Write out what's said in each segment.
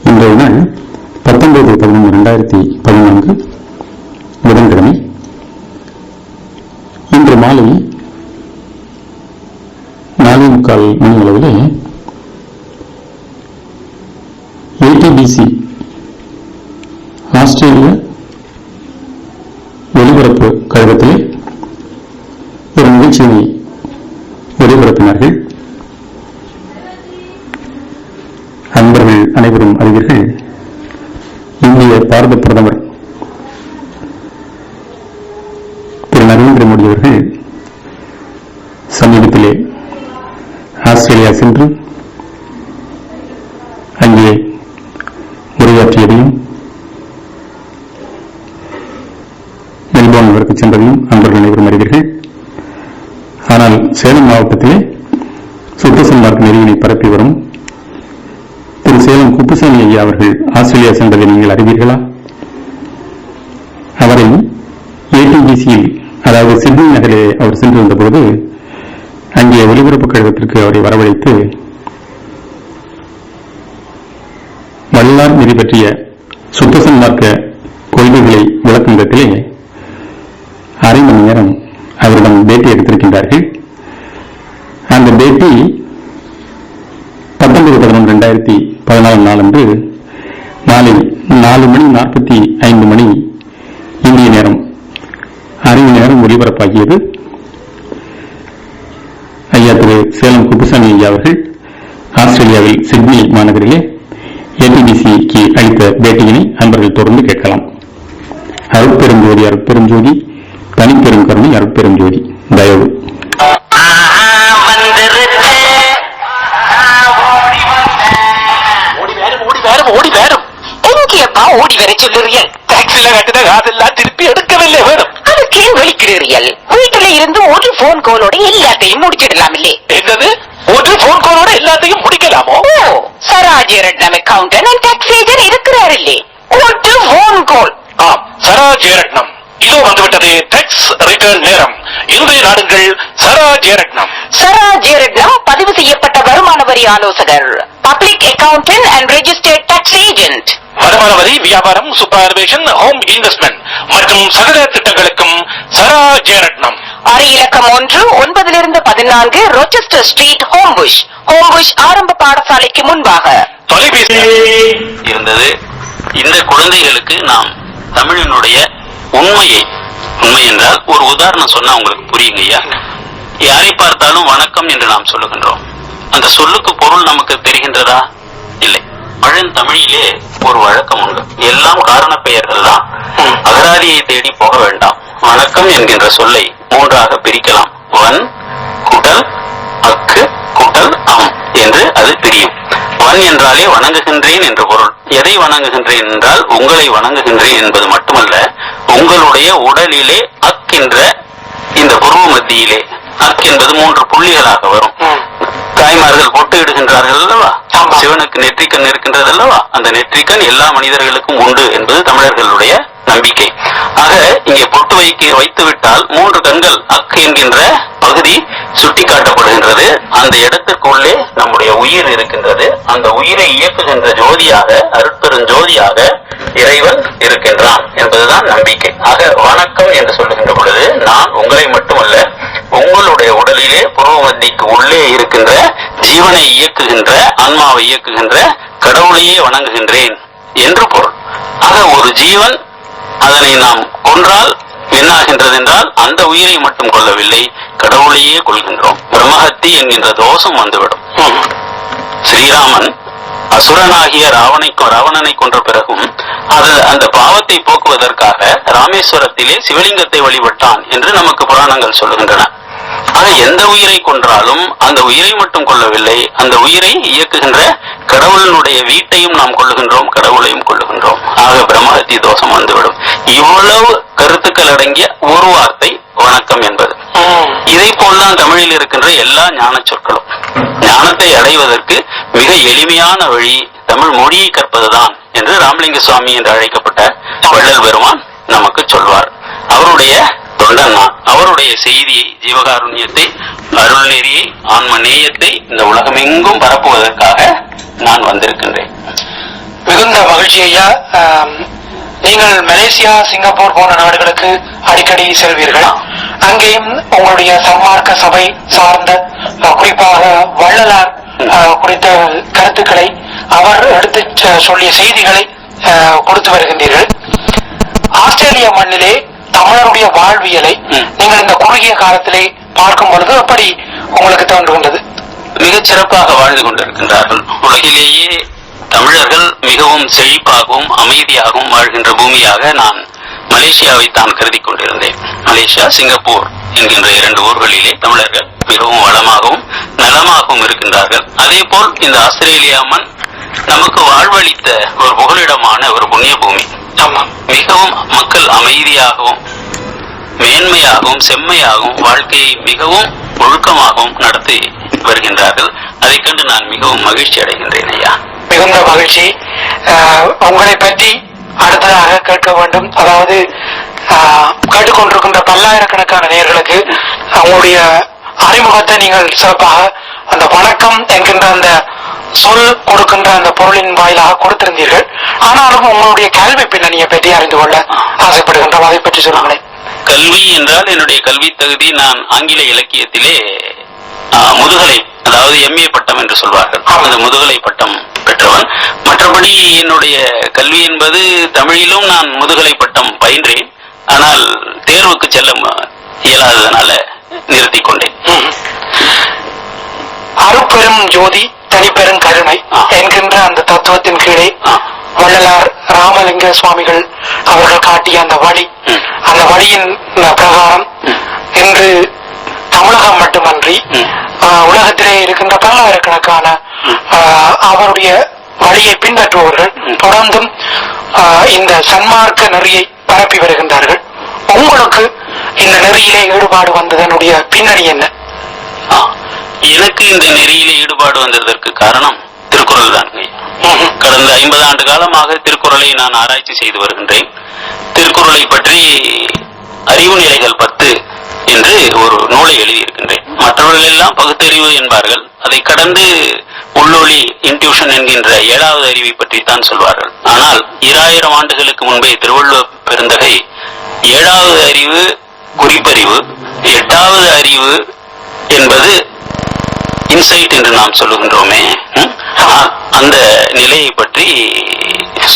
இன்றைய நாள் 19/11/2014 புதன்கிழமை. இன்று மாலை 4:45 மணி அளவிலே ஏடிபிசி ஆஸ்திரேலிய ஒலிபரப்பு கழகத்திலே ஒரு நிகழ்ச்சியை ஒலிபரப்பினார்கள். அன்பர்கள் அனைவரும் அறிவீர்கள், இந்திய பாரத பிரதமர் திரு நரேந்திர மோடி அவர்கள் சமீபத்திலே ஆஸ்திரேலியா சென்று அங்கே உரையாற்றியதையும் மெல்போர்ன் நகருக்கு சென்றதையும் அன்பர்கள் அனைவரும் அறிவீர்கள். ஆனால் சேலம் மாவட்டத்திலே சுத்தசன் மார்க் நெறியினை பரப்பி வரும் திரு சேலம் குப்புசாமி ஐயா அவர்கள் ஆஸ்திரேலியா சென்றதை நீங்கள் அறிவீர்களா? அவரை ஏடிபிசியில், அதாவது சிட்னி நகரிலே அவர் சென்றிருந்த பொழுது அங்கே ஒலிபரப்பு கழகத்திற்கு அவரை வரவழைத்து வல்லார் நெறி பற்றிய சுத்தசன் மார்க்க கொள்கைகளை விளக்கும் விதத்திலே அரை மணி நேரம் அவரிடம் பேட்டி எடுத்திருக்கின்றார்கள். அந்த பேட்டி 19/11/2014 நாளன்று மாலை 4:45 இந்திய நேரம் அரை மணி நேரம் ஒலிபரப்பாகியது. ஐயா திரு சேலம் குப்புசாமி ஐயா அவர்கள் ஆஸ்திரேலியாவில் சிட்னி மாநகரிலே ஏடிபிசிக்கு அளித்த பேட்டியினை அன்பர்கள் தொடர்ந்து கேட்கலாம். அருட்பெருஞ்சோதி அருட்பெருஞ்சோதி, தனிப்பெரும் கருணை அருட்பெருஞ்சோதி. தயவு. ஓடி வர சொல்லுறீர்கள். டாக்ஸில கட்டின காசெல்லாம் திருப்பி எடுக்கவில்லை வேணும். அதுக்கு வெளிக்கிறீர்கள். வீட்டுல இருந்து ஒரு போன் காலோட எல்லாத்தையும் முடிச்சிடலாம் இல்லே? என்னது, ஒரு போன் காலோட எல்லாத்தையும் முடிக்கலாமோ? சராஜரட்னம் அக்கவுண்டன்ட் அண்ட் டாக்ஸ் ஏஜென்ட் இருக்கிறார் இல்லே? ஒரு போன் கால். ஆம், சராஜரட்னம் இதோ வந்துவிட்டது. டாக்ஸ் ரிட்டர்ன் நேரம். இன்றைய நாடுங்கள் சராஜரட்னம். சராஜரட்னம் பதிவு செய்யப்பட்ட வருமான வரி ஆலோசகர், public accountant and registered tax agent. வருமான வரி, வியாபாரம், சூப்பர்வேஷன், ஹோம் இன்வெஸ்ட்மெண்ட் மற்றும் சகல திட்டங்களுக்கும் சராஜரட்னம். அறை இலக்கம் 1, 9-14 ரோச்செஸ்டர் ஸ்ட்ரீட், ஹோம்புஷ். ஹோம்புஷ் ஆரம்ப பாடசாலைக்கு முன்பாக. தொலைபேசி இருந்தது. இந்த குழந்தைகளுக்கு நாம் தமிழினுடைய உண்மை என்றால் ஒரு உதாரணம் சொன்னா உங்களுக்கு புரியுங்க ஐயா. யாரை பார்த்தாலும் வணக்கம் என்று நாம் சொல்லுகின்றோம். அந்த சொல்லுக்கு பொருள் நமக்கு தெரிகின்றதா? இல்லை. பழந்தமிழிலே ஒரு வழக்கம் உண்டு. எல்லாம் காரண பெயர்கள் தான். அகராதியை தேடி போக வேண்டாம். வணக்கம் என்கின்ற சொல்லை 3ஆக பிரிக்கலாம். வன், குடல், அக்கு, குடல், அம் என்று அது பிரியும். வன் என்றாலே வணங்குகின்றேன் என்று பொருள். எதை வணங்குகின்றேன் என்றால் உங்களை வணங்குகின்றேன் என்பது மட்டுமல்ல, உங்களுடைய உடலிலே அக்கின்ற இந்த புருவ மத்தியிலே அக் என்பது 3 புள்ளிகளாக வரும். தாய்மார்கள் பொட்டு இடுகின்றார்கள் அல்லவா? சிவனுக்கு நெற்றிக்கண் இருக்கின்றது அல்லவா? அந்த நெற்றிக்கண் எல்லா மனிதர்களுக்கும் உண்டு என்பது தமிழர்களுடைய நம்பிக்கை. ஆக இங்கே பொட்டு வைத்து விட்டால் 3 கண்கள் அக்கு என்கின்ற பகுதி சுட்டி காட்டப்படுகின்றது. அந்த இடத்திற்குள்ளே நம்முடைய உயிர் இருக்கின்றது. அந்த உயிரை இயக்குகின்ற ஜோதியாக, அருட்பெருஞ்சோதியாக இறைவன் இருக்கின்றான் என்பதுதான் நம்பிக்கை. ஆக வணக்கம் என்று சொல்லுகின்ற பொழுது நான் உங்களை மட்டுமல்ல, உங்களுடைய உடலிலே புருவ மத்திக்கு உள்ளே இருக்கின்ற ஜீவனை இயக்குகின்ற, ஆன்மாவை இயக்குகின்ற கடவுளையே வணங்குகின்றேன் என்று பொருள். ஆக ஒரு ஜீவன், அதனை நாம் கொன்றால் என்னாகின்றது என்றால் அந்த உயிரை மட்டும் கொள்ளவில்லை, கடவுளையே கொள்கின்றோம். பிரம்மஹத்தி என்கின்ற தோஷம் வந்துவிடும். ஸ்ரீராமன் அசுரனாகிய ராவணனை கொன்ற பிறகும் அந்த பாவத்தை போக்குவதற்காக ராமேஸ்வரத்திலே சிவலிங்கத்தை வழிபட்டான் என்று நமக்கு புராணங்கள் சொல்லுகின்றன. ஆக எந்த உயிரை கொன்றாலும் அந்த உயிரை மட்டும் கொள்ளவில்லை, அந்த உயிரை இயக்குகின்ற கடவுளினுடைய வீட்டையும் நாம் கொள்ளுகின்றோம், கடவுளையும் கொள்ளுகின்றோம். ஆக பிரம்மஹத்தி தோஷம் வந்துவிடும். இவ்வளவு கருத்துக்கள் அடங்கிய ஒரு வார்த்தை வணக்கம் என்பது. இதை போல்தான் தமிழில் இருக்கின்ற எல்லா ஞான சொற்களும். ஞானத்தை அடைவதற்கு மிக எளிமையான வழி தமிழ் மொழியை கற்பதுதான் என்று ராமலிங்க சுவாமி என்று அழைக்கப்பட்ட வள்ளல் பெருமான் நமக்கு சொல்வார். அவருடைய தொண்டன் நான். அவருடைய செய்தியை, ஜீவகாருண்யத்தை, அருள் நெறியை, ஆன்ம நேயத்தை இந்த உலகமெங்கும் பரப்புவதற்காக நான் வந்திருக்கின்றேன். மிகுந்த மகிழ்ச்சி ஐயா. நீங்கள் மலேசியா, சிங்கப்பூர் போன்ற நாடுகளுக்கு அடிக்கடி செல்வீர்கள். அங்கேயும் உங்களுடைய சன்மார்க்க சபை சார்ந்த குறிப்பாக வள்ளலார் குறித்த கருத்துக்களை, அவர் எடுத்து சொல்லிய செய்திகளை கொடுத்து வருகின்றீர்கள். ஆஸ்திரேலிய மண்ணிலே தமிழருடைய வாழ்வியலை நீங்கள் இந்த குறுகிய காலத்திலே பார்க்கும் பொழுது எப்படி உங்களுக்கு தோன்றுகின்றது? மிகச் சிறப்பாக வாழ்ந்து கொண்டிருக்கின்றார்கள். உலகிலேயே தமிழர்கள் மிகவும் செழிப்பாகவும் அமைதியாகவும் வாழ்கின்ற பூமியாக நான் மலேசியாவை தான் கருதி கொண்டிருந்தேன். மலேசியா, சிங்கப்பூர் என்கின்ற 2 ஊர்களிலே தமிழர்கள் மிகவும் வளமாகவும் நலமாகவும் இருக்கின்றார்கள். அதே போல் இந்த ஆஸ்திரேலியா மண் நமக்கு வாழ்வளித்த ஒரு புகலிடமான ஒரு புண்ணிய பூமி. மிகவும் மக்கள் அமைதியாகவும் மேன்மையாகவும் செம்மையாகவும் வாழ்க்கையை மிகவும் ஒழுக்கமாகவும் நடத்தி வருகின்றார்கள். அதை கண்டு நான் மிகவும் மகிழ்ச்சி அடைகின்றேன் ஐயா. மிகுந்த மகிழ்ச்சி. உங்களை பற்றி அடுத்ததாக கேட்க வேண்டும். அதாவது கேட்டுக்கொண்டிருக்கின்ற பல்லாயிரக்கணக்கான நேயர்களுக்கு அவங்களுடைய அறிமுகத்தை நீங்கள் சிறப்பாக அந்த வணக்கம் என்கின்ற அந்த சொல் கொடுக்கின்ற அந்த பொருளின் வாயிலாக கொடுத்திருந்தீர்கள். ஆனாலும் உங்களுடைய கல்வி பின்னணியை பற்றி அறிந்து கொள்ள ஆசைப்படுகின்றோம். அதை பற்றி சொல்லுங்களேன். கல்வி என்றால் என்னுடைய கல்வி தகுதி, நான் ஆங்கில இலக்கியத்திலே முதுகலை, அதாவது MA பட்டம் என்று சொல்வார்கள், அந்த முதுகலை பட்டம் பெற்றவன். மற்றபடி என்னுடைய கல்வி என்பது தமிழிலும் நான் முதுகலை பட்டம் பயின்றேன். ஆனால் தேர்வுக்கு செல்ல இயலாததனால நிறுத்திக் கொண்டேன். அருட்பெரும் ஜோதி தனிப்பெரும் கருணை என்கின்ற அந்த தத்துவத்தின் கீழே வள்ளலார் ராமலிங்க சுவாமிகள் அவர்கள் காட்டிய அந்த வழி, அந்த வழியின் பிரகாரம் இன்று தமிழகம் மட்டுமன்றி உலகத்திலே இருக்கின்ற பல்லாயிரக்கணக்கான அவருடைய வழியை பின்பற்றுபவர்கள் தொடர்ந்தும் இந்த சன்மார்க்க நெறியை பரப்பி வருகின்றார்கள். உங்களுக்கு இந்த நெறியிலே ஈடுபாடு வந்ததனுடைய பின்னணி என்ன? எனக்கு இந்த நெறியிலே ஈடுபாடு வந்ததற்கு காரணம் திருக்குறள் தான். கடந்த 50 ஆண்டு காலமாக திருக்குறளை நான் ஆராய்ச்சி செய்து வருகின்றேன். திருக்குறளை பற்றி அறிவு நிலைகள் 10 என்று ஒரு நூலை எழுதியிருக்கின்றேன். மற்றவர்கள் எல்லாம் பகுத்தறிவு என்பார்கள். அதை கடந்து உள்ளொளி இன்ட்யூஷன் என்கின்ற 7வது அறிவை பற்றி தான் சொல்வார்கள். ஆனால் 2000 ஆண்டுகளுக்கு முன்பே திருவள்ளுவர் பெருந்தகை 7வது அறிவு குறிப்பறிவு, 8வது அறிவு என்பது இன்சைட் என்று நாம் சொல்லுகின்றோமே, அந்த நிலையை பற்றி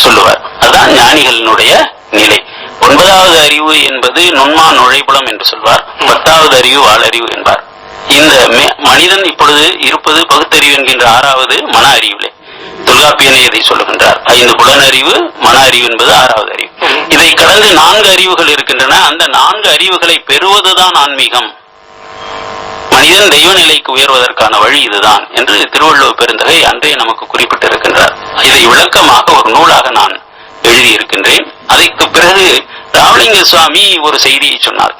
சொல்லுவார். அதுதான் ஞானிகளினுடைய நிலை. 9வது அறிவு என்பது நுண்மா நுழைப்புலம் என்று சொல்வார். 10வது அறிவு ஆளறிவு என்பார். இந்த மனிதன் இப்பொழுது இருப்பது பகுத்தறிவு என்கின்ற 6வது மன அறிவிலே. தொல்காப்பியனை இதை சொல்லுகின்றார். 5 புலனறிவு, மன அறிவு என்பது 6வது அறிவு. இதை கடந்து 4 அறிவுகள் இருக்கின்றன. அந்த 4 அறிவுகளை பெறுவதுதான் ஆன்மீகம். மனிதன் தெய்வ நிலைக்கு உயர்வதற்கான வழி இதுதான் என்று திருவள்ளுவர் பெருந்தகை அன்றே நமக்கு குறிப்பிட்டிருக்கின்றார். இதை விளக்கமாக ஒரு நூலாக நான் எழுதியிருக்கின்றேன். அதற்கு பிறகு ராமலிங்க சுவாமி ஒரு செய்தியை சொன்னார்.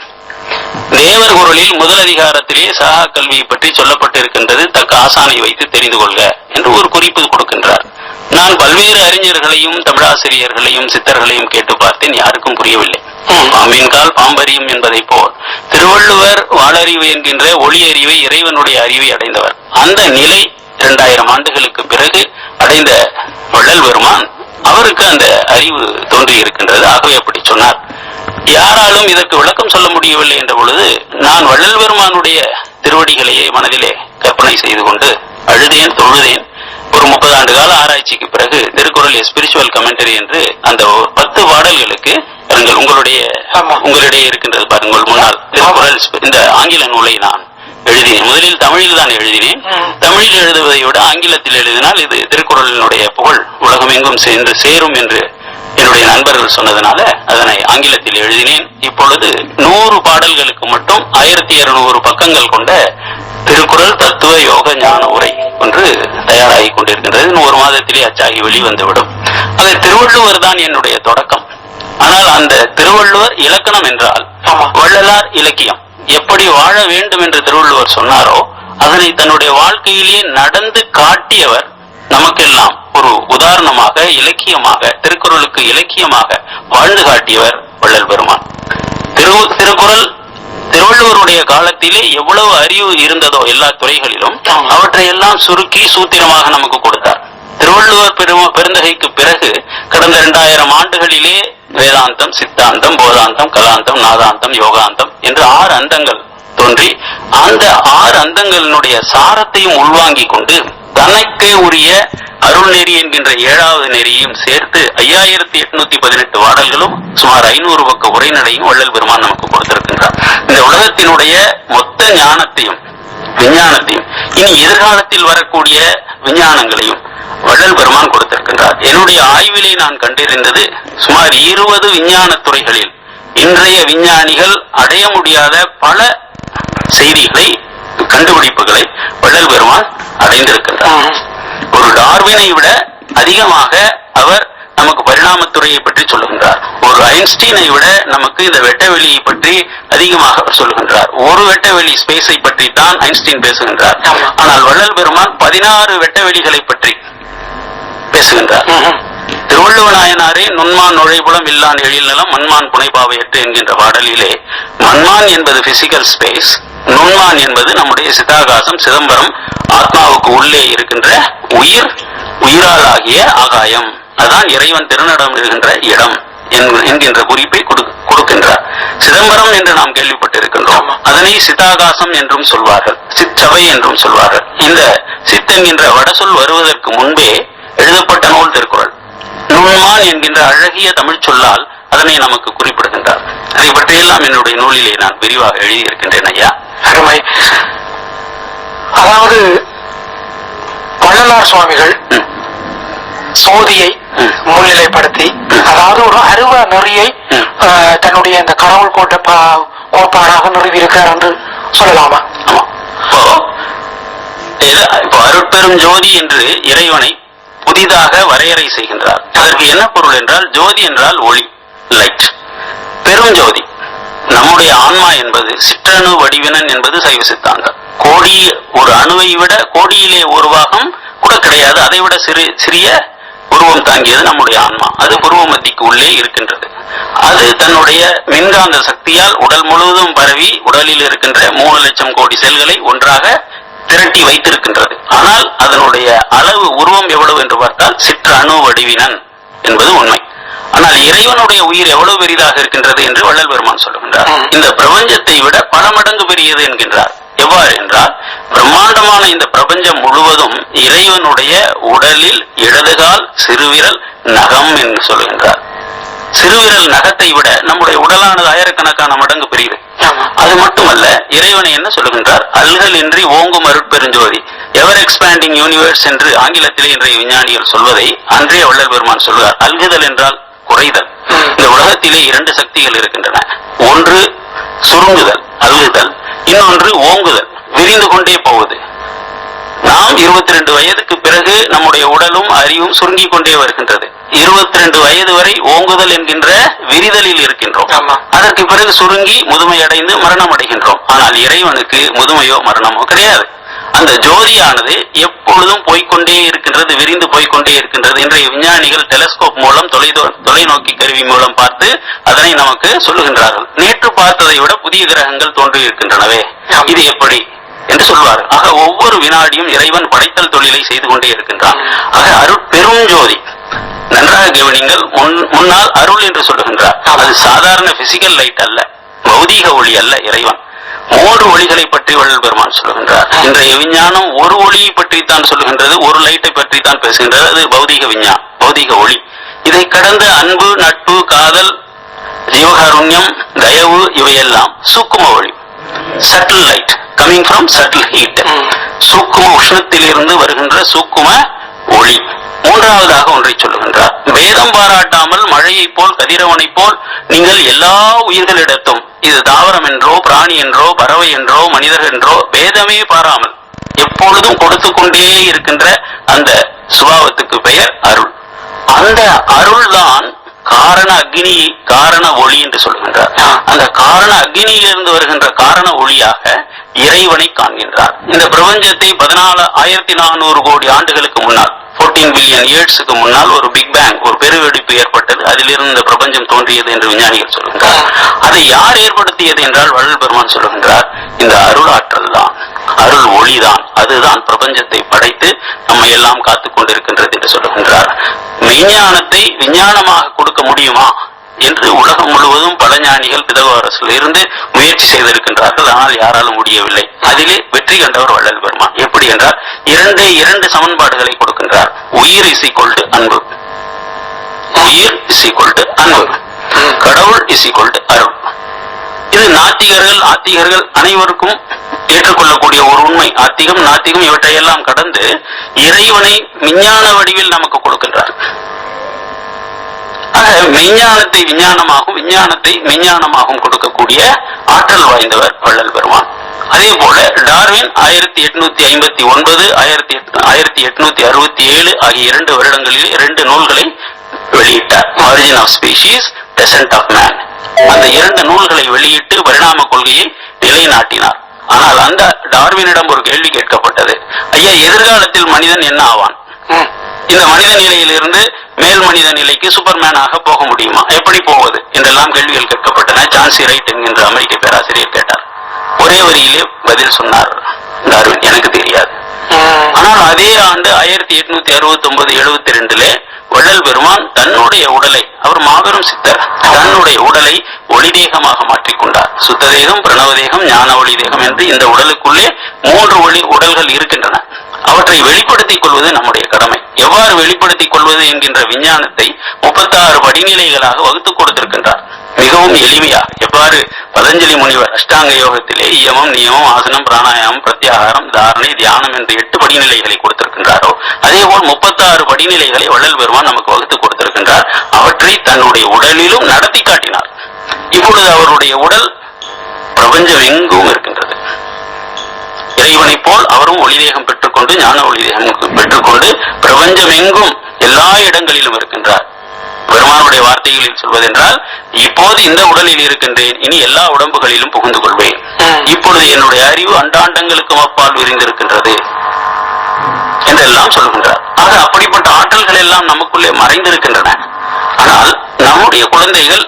தேவர் குரலில் முதல் அதிகாரத்திலே சகா கல்வியை பற்றி சொல்லப்பட்டிருக்கின்றது, தக்க ஆசானை வைத்து தெரிந்து கொள்க என்று ஒரு குறிப்பு கொடுக்கின்றார். நான் பல்வேறு அறிஞர்களையும் தமிழாசிரியர்களையும் சித்தர்களையும் கேட்டு பார்த்தேன், யாருக்கும் புரியவில்லை. பாம்பின்கால் பாம்பறியும் என்பதை போல் திருவள்ளுவர் வாளறிவு என்கின்ற ஒளி அறிவை, இறைவனுடைய அறிவை அடைந்தவர். அந்த நிலை 2000 ஆண்டுகளுக்கு பிறகு அடைந்த வள்ளல் பெருமான், அவருக்கு அந்த அறிவு தோன்றி இருக்கின்றது. ஆகவே அப்படி சொன்னார். யாராலும் இதற்கு விளக்கம் சொல்ல முடியவில்லை என்ற பொழுது நான் வள்ளல் பெருமானுடைய திருவடிகளையே மனதிலே கற்பனை செய்து கொண்டு அழுதேன், தொழுதேன். ஒரு 30 ஆண்டு கால ஆராய்ச்சிக்கு பிறகு திருக்குறள் ஸ்பிரிச்சுவல் கமெண்டரி என்று அந்த 10 பாடல்களுக்கு உங்களிடையே இருக்கின்றது பாருங்கள் முன்னால் திருக்குறள், இந்த ஆங்கில நூலை நான் எழுதினேன். முதலில் தமிழில் தான் எழுதினேன். தமிழில் எழுதுவதை விட ஆங்கிலத்தில் எழுதினால் இது திருக்குறளினுடைய புகழ் உலகமெங்கும் சென்று சேரும் என்று என்னுடைய நண்பர்கள் சொன்னதனால அதனை ஆங்கிலத்தில் எழுதினேன். இப்பொழுது 100 பாடல்களுக்கு மட்டும் 1200 பக்கங்கள் கொண்ட திருக்குறள் தத்துவ யோக ஞான உரை ஒன்று தயாராகி கொண்டிருக்கின்றது. 1 மாதத்திலே அச்சாகி வெளிவந்துவிடும். அது திருவள்ளுவர் தான் என்னுடைய தொடக்கம். ஆனால் அந்த திருவள்ளுவர் இலக்கணம் என்றால் வள்ளலார் இலக்கியம். எப்படி வாழ வேண்டும் என்று திருவள்ளுவர் சொன்னாரோ அதனை தன்னுடைய வாழ்க்கையிலேயே நடந்து காட்டியவர். நமக்கெல்லாம் ஒரு உதாரணமாக, இலக்கியமாக, திருக்குறளுக்கு இலக்கியமாக வாழ்ந்து காட்டியவர் வள்ளல் பெருமான். திருக்குறள் திருவள்ளுவருடைய காலத்திலே எவ்வளவு அறிவு இருந்ததோ எல்லா துறைகளிலும் அவற்றையெல்லாம் சுருக்கி சூத்திரமாக நமக்கு கொடுத்தார். திருவள்ளுவர் பெருந்தகைக்கு பிறகு கடந்த 2000 ஆண்டுகளிலே வேதாந்தம், சித்தாந்தம், போதாந்தம், கலாந்தம், நாதாந்தம், யோகாந்தம் என்று 6 அந்தங்கள் தோன்றி அந்த 6 அந்தங்களினுடைய சாரத்தையும் உள்வாங்கிக் கொண்டு தனக்கே உரிய அருள் நெறி என்கின்ற 7வது நெறியையும் சேர்த்து 5818 பாடல்களும் சுமார் 500 பக்க உரைநடையும் வள்ளல் பெருமான் நமக்கு கொடுத்திருக்கின்றார். இந்த உலகத்தினுடைய மொத்த ஞானத்தையும் விஞ்ஞானத்தையும் இனி எதிர்காலத்தில் வரக்கூடிய விஞ்ஞானங்களையும் வள்ளல் பெருமான் கொடுத்திருக்கின்றார். என்னுடைய ஆய்விலே நான் கண்டறிந்தது சுமார் 20 விஞ்ஞான துறைகளில் இன்றைய விஞ்ஞானிகள் அடைய முடியாத பல செய்திகளை, கண்டுபிடிப்புகளை வள்ளல் பெருமான் அடைந்திருக்கின்றார். ஒரு டார்வினை விட அதிகமாக அவர் நமக்கு பரிணாமத்துறையை பற்றி சொல்லுகின்றார். ஒரு ஐன்ஸ்டீனை விட நமக்கு இந்த வெட்டவெளியை பற்றி அதிகமாக அவர் சொல்லுகின்றார். ஒரு வெட்டவெளி ஸ்பேஸை பற்றி தான் ஐன்ஸ்டீன் பேசுகின்றார். ஆனால் வள்ளல் பெருமான் 16 வெட்டவெளிகளை பற்றி பேசுகின்றார். திருவள்ளுவ நாயனாரே நுண்மான் நுழைபுலம் இல்லான் எழில்நலம் மண்மான் புனைபாவையற்று என்கின்ற பாடலிலே மண்மான் என்பது பிசிக்கல் ஸ்பேஸ், நுண்மான் என்பது நம்முடைய சிதாகாசம், சிதம்பரம், ஆத்மாவுக்கு உள்ளே இருக்கின்ற உயிராளாகிய ஆகாயம். அதான் இறைவன் திருநடம் இருக்கின்ற இடம் என்கின்ற குறிப்பை கொடுக்கின்றார். சிதம்பரம் என்று நாம் கேள்விப்பட்டிருக்கின்றோம். அதனை சிதாகாசம் என்றும் சொல்வார்கள், சிற்றவை என்றும் சொல்வார்கள். இந்த சித் என்கின்ற வடசொல் வருவதற்கு முன்பே எழுதப்பட்ட நூல் திருக்குறள். நுண்மான் என்கின்ற அழகிய தமிழ் சொல்லால் அதனை நமக்கு குறிப்பிடுகின்றார். அதை பற்றியெல்லாம் என்னுடைய நூலிலே நான் விரிவாக எழுதியிருக்கின்றேன் ஐயா. அருமை. அதாவது வள்ளலார் சுவாமிகள் சோதியை முன்னிலைப்படுத்தி, அதாவது ஒரு அருவ நெறியை தன்னுடைய இந்த கடவுள் கோட்பாடாக நிறுவியிருக்கிறார் என்று சொல்லலாமா? இப்போ அருட்பெரும் ஜோதி என்று இறைவனை புதிதாக வரையறை செய்கின்றார். அதற்கு என்ன பொருள் என்றால், ஜோதி என்றால் ஒளி, லைட். பெரும் ஜோதி நம்முடைய ஆன்மா என்பது சிற்றணு வடிவினன் என்பது சைவ சித்தாந்தம். ஒரு அணுவை விட கோடியிலே ஒரு பாகம் கூட கிடையாது, அதை விட சிறிய உருவம் தாங்கியது நம்முடைய ஆன்மா. அது புருவ மத்திக்கு உள்ளே இருக்கின்றது. அது தன்னுடைய மின்காந்த சக்தியால் உடல் முழுவதும் பரவி உடலில் இருக்கின்ற 3 லட்சம் கோடி செல்களை ஒன்றாக திரட்டி வைத்திருக்கின்றது. ஆனால் அதனுடைய அளவு உருவம் எவ்வளவு என்று பார்த்தால் சிற்றணு வடிவினன் என்பது உண்மை. ஆனால் இறைவனுடைய உயிர் எவ்வளவு பெரிதாக இருக்கின்றது என்று வள்ளல் பெருமான் சொல்லுகின்றார். இந்த பிரபஞ்சத்தை விட பல மடங்கு பெரியது என்கின்றார். எவ்வாறு என்றால், பிரம்மாண்டமான இந்த பிரபஞ்சம் முழுவதும் இறைவனுடைய உடலில் இடதுகால் சிறுவிரல் நகம் என்று சொல்லுகின்றார். சிறுவிரல் நகத்தை விட நம்முடைய உடலானது ஆயிரக்கணக்கான மடங்கு பெரியது. அது மட்டுமல்ல, இறைவனை என்ன சொல்லுகின்றார்? அல்கல் இன்றி ஓங்கும் அருட்பெருஞ்சோதி, எவர் எக்ஸ்பேண்டிங் யூனிவர்ஸ் என்று ஆங்கிலத்திலே இன்றைய விஞ்ஞானிகள் சொல்வதை அன்றைய வள்ளல் பெருமான் சொல்வார். அல்குதல் என்றால் குறைதல். இந்த உலகத்திலே 2 சக்திகள் இருக்கின்றன. ஒன்று சுருங்குதல், அல்குதல். இன்னொன்று ஓங்குதல், விரிந்து கொண்டே போவது. நாம் 22 வயதுக்கு பிறகு நம்முடைய உடலும் அறிவும் சுருங்கிக் கொண்டே வருகின்றது. 22 வயது வரை ஓங்குதல் என்கின்ற விரிதலில் இருக்கின்றோம். அதற்கு பிறகு சுருங்கி முதுமை அடைந்து மரணம் அடைகின்றோம். ஆனால் இறைவனுக்கு முதுமையோ மரணமோ கிடையாது. அந்த ஜோதியானது எப்பொழுதும் போய்கொண்டே இருக்கின்றது, விரிந்து போய்கொண்டே இருக்கின்றது. இன்றைய விஞ்ஞானிகள் டெலஸ்கோப் மூலம், தொலைநோக்கி கருவி மூலம் பார்த்து அதனை நமக்கு சொல்லுகின்றார்கள். நேற்று பார்த்ததை விட புதிய கிரகங்கள் தோன்றி இருக்கின்றனவே, இது எப்படி என்று சொல்வார்கள். ஆக ஒவ்வொரு வினாடியும் இறைவன் படைத்தல் தொழிலை செய்து கொண்டே இருக்கின்றான். ஆக அருட்பெரும் ஜோதி, நன்றாக கவனிங்கள். முன்னால் அருள் என்று சொல்லுகின்றார். அது சாதாரண பிசிக்கல் லைட் அல்ல, பௌதீக ஒளி அல்ல. இறைவன் 3 ஒளிகளை பற்றி வள்ளல் பெருமான் சொல்லுகின்றார். இன்றைய விஞ்ஞானம் ஒரு ஒளியை பற்றி தான் சொல்லுகின்றது, ஒரு லைட்டை பற்றி தான் பேசுகின்றது. அது பௌதீக விஞ்ஞானம், பௌதீக ஒளி. இதை கடந்த அன்பு, நட்பு, காதல், ஜீவகாருண்யம், தயவு இவையெல்லாம் சூக்கும ஒளி, subtle light, coming from subtle heat. சூக்கும உஷ்ணத்தில் இருந்து வருகின்ற சூக்கும ஒளி. மூன்றாவதாக ஒன்றை சொல்லுகின்றார். வேதம் பாராட்டாமல் மழையை போல், கதிரவனை போல் நீங்கள் எல்லா உயிர்களிடத்தும், இது தாவரம் என்றோ, பிராணி என்றோ, பறவை என்றோ, மனிதர் என்றோ, வேதமே பாராமல் எப்பொழுதும் கொடுத்து கொண்டே இருக்கின்ற அந்த சுபாவத்துக்கு பெயர் அருள். அந்த அருள் தான் காரண அக்னி, காரண ஒளி என்று சொல்கின்றார். அந்த காரண அக்னியிலிருந்து வருகின்ற காரண ஒளியாக இறைவனை காண்கின்றார். இந்த பிரபஞ்சத்தை 14,400 கோடி ஆண்டுகளுக்கு முன்னால், 14 பில்லியன் இயர்ஸுக்கு முன்னால் ஒரு பிக் பேங், ஒரு பெருவெடிப்பு ஏற்பட்டது. அதிலிருந்து இந்த பிரபஞ்சம் தோன்றியது என்று விஞ்ஞானிகள் சொல்கின்றார். அதை யார் ஏற்படுத்தியது என்றால் வள்ளல் பெருமான் சொல்லுகின்றார், இந்த அருள் ஆற்றல் தான், அருள் ஒளிதான். அதுதான் பிரபஞ்சத்தை படைத்து நம்மை எல்லாம் காத்துக் கொண்டிருக்கின்றது என்று சொல்லுகின்றார். மெய்ஞானத்தை விஞ்ஞானமாக கொடுக்க முடியுமா என்று உலகம் முழுவதும் பல ஞானிகள் பிதகோரஸில் இருந்து முயற்சி செய்திருக்கின்றார்கள். ஆனால் யாராலும் முடியவில்லை. அதிலே வெற்றி கண்டவர் வள்ளல் பெருமான். எப்படி என்றால் இரண்டு சமன்பாடுகளை கொடுக்கின்றார். உயிர் இஸ் ஈக்வல் டு அன்பு, உயிர் இஸ் ஈக்வல் டு அன்பு, கடவுள் இஸ் ஈக்வல் டு அருள். இது நாத்திகர்கள் ஆத்திகர்கள் அனைவருக்கும் ஏற்றுக்கொள்ளக்கூடிய ஒரு உண்மை. ஆத்திகம் நாத்திகம் இவற்றையெல்லாம் கடந்து இறைவனை விஞ்ஞான வடிவில் நமக்கு கொடுக்கின்றார். மெய்ஞானத்தை விஞ்ஞானமாகவும் விஞ்ஞானத்தை மெய்ஞானமாகவும் கொடுக்கக்கூடிய ஆற்றல் வாய்ந்தவர் வள்ளல் பெருமான். அதே போல டார்வின் 1859 1867 ஆகிய 2 வருடங்களில் 2 நூல்களை வெளியிட்டார். Origin of species, descent of man. அந்த 2 நூல்களை வெளியிட்டு பரிணாம கொள்கையை நிலைநாட்டினார். ஆனால் அந்த டார்வினிடம் ஒரு கேள்வி கேட்கப்பட்டது. ஐயா, எதிர்காலத்தில் மனிதன் என்ன ஆவான்? இந்த மனித நிலையிலிருந்து மேல் மனித நிலைக்கு சூப்பர்மேனாக போக முடியுமா? எப்படி போவது என்றெல்லாம் கேள்விகள் கேட்கப்பட்டன. ஜான்சி ரைட் என்கின்ற அமெரிக்க பேராசிரியர் கேட்டார். ஒரே வரியிலே பதில் சொன்னார் டார்வின், எனக்கு தெரியாது. ஆனால் அதே ஆண்டு 1869-72 வள்ளல் பெருமான் தன்னுடைய உடலை, அவர் மாபெரும் சித்தர், தன்னுடைய உடலை ஒளிதேகமாக மாற்றிக்கொண்டார். சுத்ததேகம், பிரணவதேகம், ஞான ஒளி தேகம் என்று இந்த உடலுக்குள்ளே 3 உடல்கள் இருக்கின்றன. அவற்றை வெளிப்படுத்திக் கொள்வது நம்முடைய கடமை. எவ்வாறு வெளிப்படுத்திக் கொள்வது என்கின்ற விஞ்ஞானத்தை 36 படிநிலைகளாக வகுத்துக் கொடுத்திருக்கின்றார். மிகவும் எளிமையாக எவ்வாறு பதஞ்சலி முனிவர் அஷ்டாங்க யோகத்திலே இயமம், நியமம், ஆசனம், பிராணாயாமம், பிரத்யாகாரம், தாரணை, தியானம் என்று 8 படிநிலைகளை கொடுத்திருக்கின்றாரோ அதேபோல் 36 படிநிலைகளை வள்ளல் பெருமான் நமக்கு வகுத்துக் கொடுத்திருக்கின்றார். அவற்றை தன்னுடைய உடலிலும் நடத்தி காட்டினார். இப்பொழுது அவருடைய உடல் பிரபஞ்சம் எங்கும் இருக்கின்றது. இறைவனை போல் அவரும் ஒளிதேகம் பெற்றுக்கொண்டு ஞான ஒளிதேகம் பெற்றுக்கொண்டு பிரபஞ்சம் எங்கும் எல்லா இடங்களிலும் இருக்கின்றார். பெருமானுடைய வார்த்தைகளில் சொல்வதென்றால், இப்போது இந்த உடலில் இருக்கின்றேன், இனி எல்லா உடம்புகளிலும் புகுந்து கொள்வேன். இப்பொழுது என்னுடைய அறிவு அண்டாண்டங்களுக்கும் அப்பால் விரிந்திருக்கின்றது என்றெல்லாம் சொல்கின்றார். ஆக அப்படிப்பட்ட ஆற்றல்கள் எல்லாம் நமக்குள்ளே மறைந்திருக்கின்றன. ஆனால் நம்முடைய குழந்தைகள்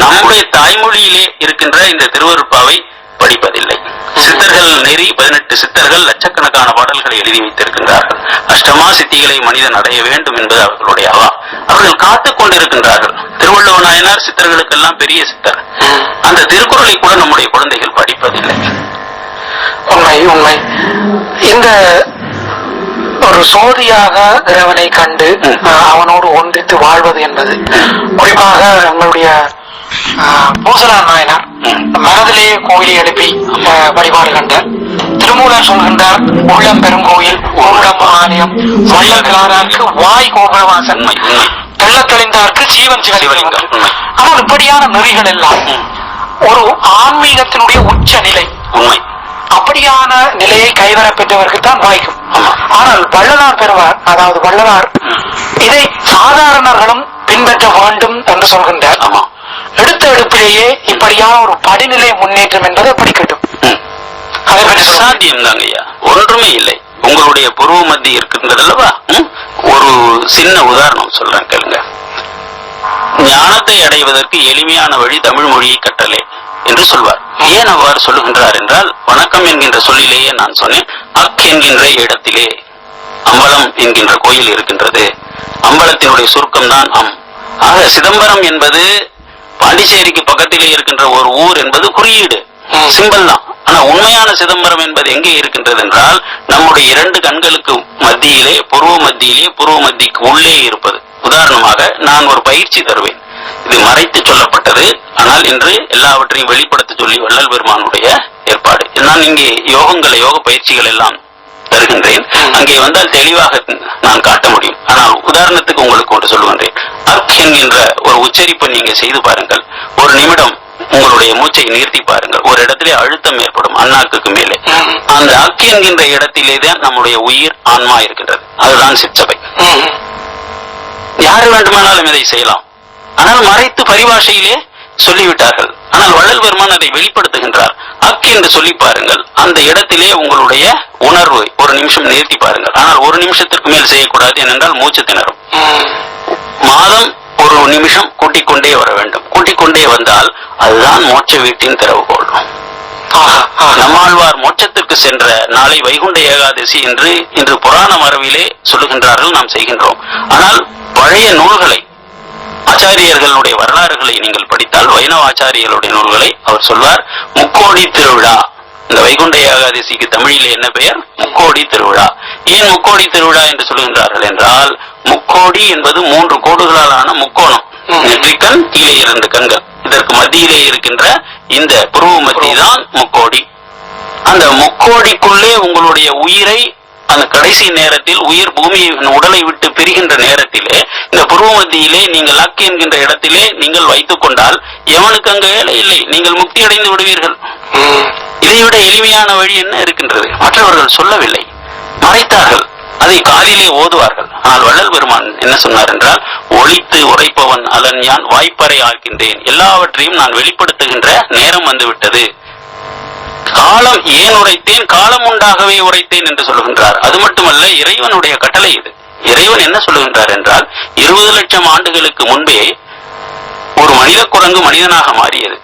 நம்முடைய தாய்மொழியிலே இருக்கின்ற இந்த திருவருட்பாவை படிப்பதில்லை. சித்தர்கள் நெறி 18 சித்தர்கள் லட்சக்கணக்கான பாடல்களை எழுதி வைத்திருக்கின்றார்கள். அஷ்டமா சித்திகளை மனிதன் அடைய வேண்டும் என்பது அவர்களுடைய அவா. அவர்கள் காத்துக் கொண்டிருக்கின்றார்கள். திருவள்ளுவ நாயனார் சித்தர்களுக்கெல்லாம் பெரிய சித்தர். அந்த திருக்குறளை கூட நம்முடைய குழந்தைகள் படிப்பதில்லை. உண்மை உண்மை. இந்த ஒரு சோதியாக இறைவனை கண்டு அவனோடு ஒன்றித்து வாழ்வது என்பது, குறிப்பாக நம்மளுடைய பூசலார் நாயனார் மனதிலேயே கோயிலை எழுப்பி வழிபாடு கண்டார். திருமூலர் சொல்கின்றார், உள்ளம் பெரும் கோயில், உள்ளம் ஆலயம், வள்ளலாருக்கு வாய் கோபுரவாசன், தெள்ளத்தெளிந்தார்க்கு ஜீவன் சிவலிங்கம். ஆனால் இப்படியான நெறிகள் எல்லாம் ஒரு ஆன்மீகத்தினுடைய உச்ச நிலை. உண்மை. அப்படியான நிலையை கைவர பெற்றவருக்கு தான் வாய்க்கும். ஆனால் வள்ளலார் பெறுவார், அதாவது வள்ளலார் இதை சாதாரணர்களும் பின்பற்ற வேண்டும் என்று சொல்கின்றார். எடுத்த எடுப்பிலேயே இப்படியான ஒரு படிநிலை முன்னேற்றம் என்பது எப்படி கிட்டும்? அதை பற்றி சாத்தியம் தாங்க ஐயா, ஒன்றுமே இல்லை. உங்களுடைய புருவ மத்தி இருக்கின்றது அல்லவா? ஒரு சின்ன உதாரணம் சொல்றேன் கேளுங்க. ஞானத்தை அடைவதற்கு எளிமையான வழி தமிழ் மொழியை கற்றலே என்று சொல்வார். ஏன் அவ்வாறு சொல்லுகின்றார் என்றால், வணக்கம் என்கின்ற சொல்லிலேயே நான் சொன்னேன், அக் என்கின்ற இடத்திலே அம்பலம் என்கின்ற கோயில் இருக்கின்றது. அம்பலத்தினுடைய சுருக்கம் தான் அம். ஆக சிதம்பரம் என்பது பாண்டிச்சேரிக்கு பக்கத்திலே இருக்கின்ற ஒரு ஊர் என்பது குறியீடு, சிம்பல் தான். ஆனா உண்மையான சிதம்பரம் என்பது எங்கே இருக்கின்றது என்றால், நம்முடைய 2 கண்களுக்கு மத்தியிலே, புருவ மத்திக்கு உள்ளே இருப்பது. உதாரணமாக நான் ஒரு பயிற்சி தருவேன். இது மறைத்து சொல்லப்பட்டது, ஆனால் இன்று எல்லாவற்றையும் வெளிப்படுத்த சொல்லி வள்ளல் பெருமானுடைய ஏற்பாடு. நான் இங்கே யோக பயிற்சிகள் எல்லாம் தருகின்றேன். அங்கே வந்தால் தெளிவாக நான் காட்ட முடியும். ஆனால் உதாரணத்துக்கு உங்களுக்கு ஒன்று சொல்லுகின்றேன். அக் என்கின்ற ஒரு உச்சரிப்பை நீங்க செய்து பாருங்கள். ஒரு நிமிடம் உங்களுடைய மூச்சை நிறுத்தி பாருங்கள். ஒரு இடத்திலே அழுத்தம் ஏற்படும், அண்ணாக்குக்கு மேலே. அந்த அக் என்கின்ற இடத்திலே தான் நம்முடைய உயிர் ஆன்மா இருக்கின்றது. அதுதான் சிற்சபை. யாரு வேண்டுமானாலும் இதை செய்யலாம். ஆனால் மறைத்து பரிபாஷையிலே சொல்லிவிட்டார்கள். ஆனால் வள்ளல் பெருமான் அதை வெளிப்படுத்துகின்றார். அக் என்று சொல்லி பாருங்கள். அந்த இடத்திலே உங்களுடைய உணர்வு ஒரு நிமிஷம் நிறுத்தி பாருங்கள். ஆனால் 1 நிமிஷத்திற்கு மேல் செய்யக்கூடாது, ஏனென்றால் மூச்சு திணறும். மாதம் 1 நிமிஷம் கூட்டிக் கொண்டே வர வேண்டும். கூட்டிக் கொண்டே வந்தால் அதுதான் மோட்ச வீட்டின் திறவுகோள். நம்மாழ்வார் மோட்சத்திற்கு கோயிலுக்கு சென்ற நாளை வைகுண்ட ஏகாதசி என்று இன்று புராண மரபிலே சொல்லுகின்றார்கள், நாம் செய்கின்றோம். ஆனால் பழைய நூல்களை, ஆச்சாரியர்களுடைய வரலாறுகளை நீங்கள் படித்தால், வைணவ ஆச்சாரியர்களுடைய நூல்களை, அவர் சொல்வார் முக்கோடி திருவிழா. இந்த வைகுண்ட ஏகாதசிக்கு தமிழிலே என்ன பெயர்? முக்கோடி திருவிழா. ஏன் முக்கோடி திருவிழா என்று சொல்லுகின்றார்கள் என்றால், முக்கோடி என்பது 3 கோடுகளாலான முக்கோணம், நெற்றிக்கண், கீழே 2 கண்கள், இதற்கு மத்தியிலே இருக்கின்ற இந்த புருவ மத்தி தான் முக்கோடி. அந்த முக்கோடிக்குள்ளே உங்களுடைய உயிரை அந்த கடைசி நேரத்தில், உயிர் பூமியின் உடலை விட்டு பிரிகின்ற நேரத்திலே, இந்த புருவ மத்தியிலே நீங்கள் லக் என்கின்ற இடத்திலே நீங்கள் வைத்துக் கொண்டால் எவனுக்கு அங்கு வேலை இல்லை, நீங்கள் முக்தி அடைந்து விடுவீர்கள். இதைவிட எளிமையான வழி என்ன இருக்கின்றது? மற்றவர்கள் சொல்லவில்லை, மறைத்தார்கள், அதை காதிலே ஓதுவார்கள். ஆனால் வள்ளல் பெருமான் என்ன சொன்னார் என்றால், ஒளித்து உரைப்பவன் அலன் யான் வாய்ப்பறை ஆக்கின்றேன், எல்லாவற்றையும் நான் வெளிப்படுத்துகின்ற நேரம் வந்துவிட்டது. காலம் ஏன் உரைத்தேன்? காலம் உண்டாகவே உரைத்தேன் என்று சொல்லுகின்றார். அது மட்டுமல்ல, இறைவனுடைய கட்டளை இது. இறைவன் என்ன சொல்லுகின்றார் என்றால், 20 லட்சம் ஆண்டுகளுக்கு முன்பே ஒரு மனித குரங்கு மனிதனாக மாறியது,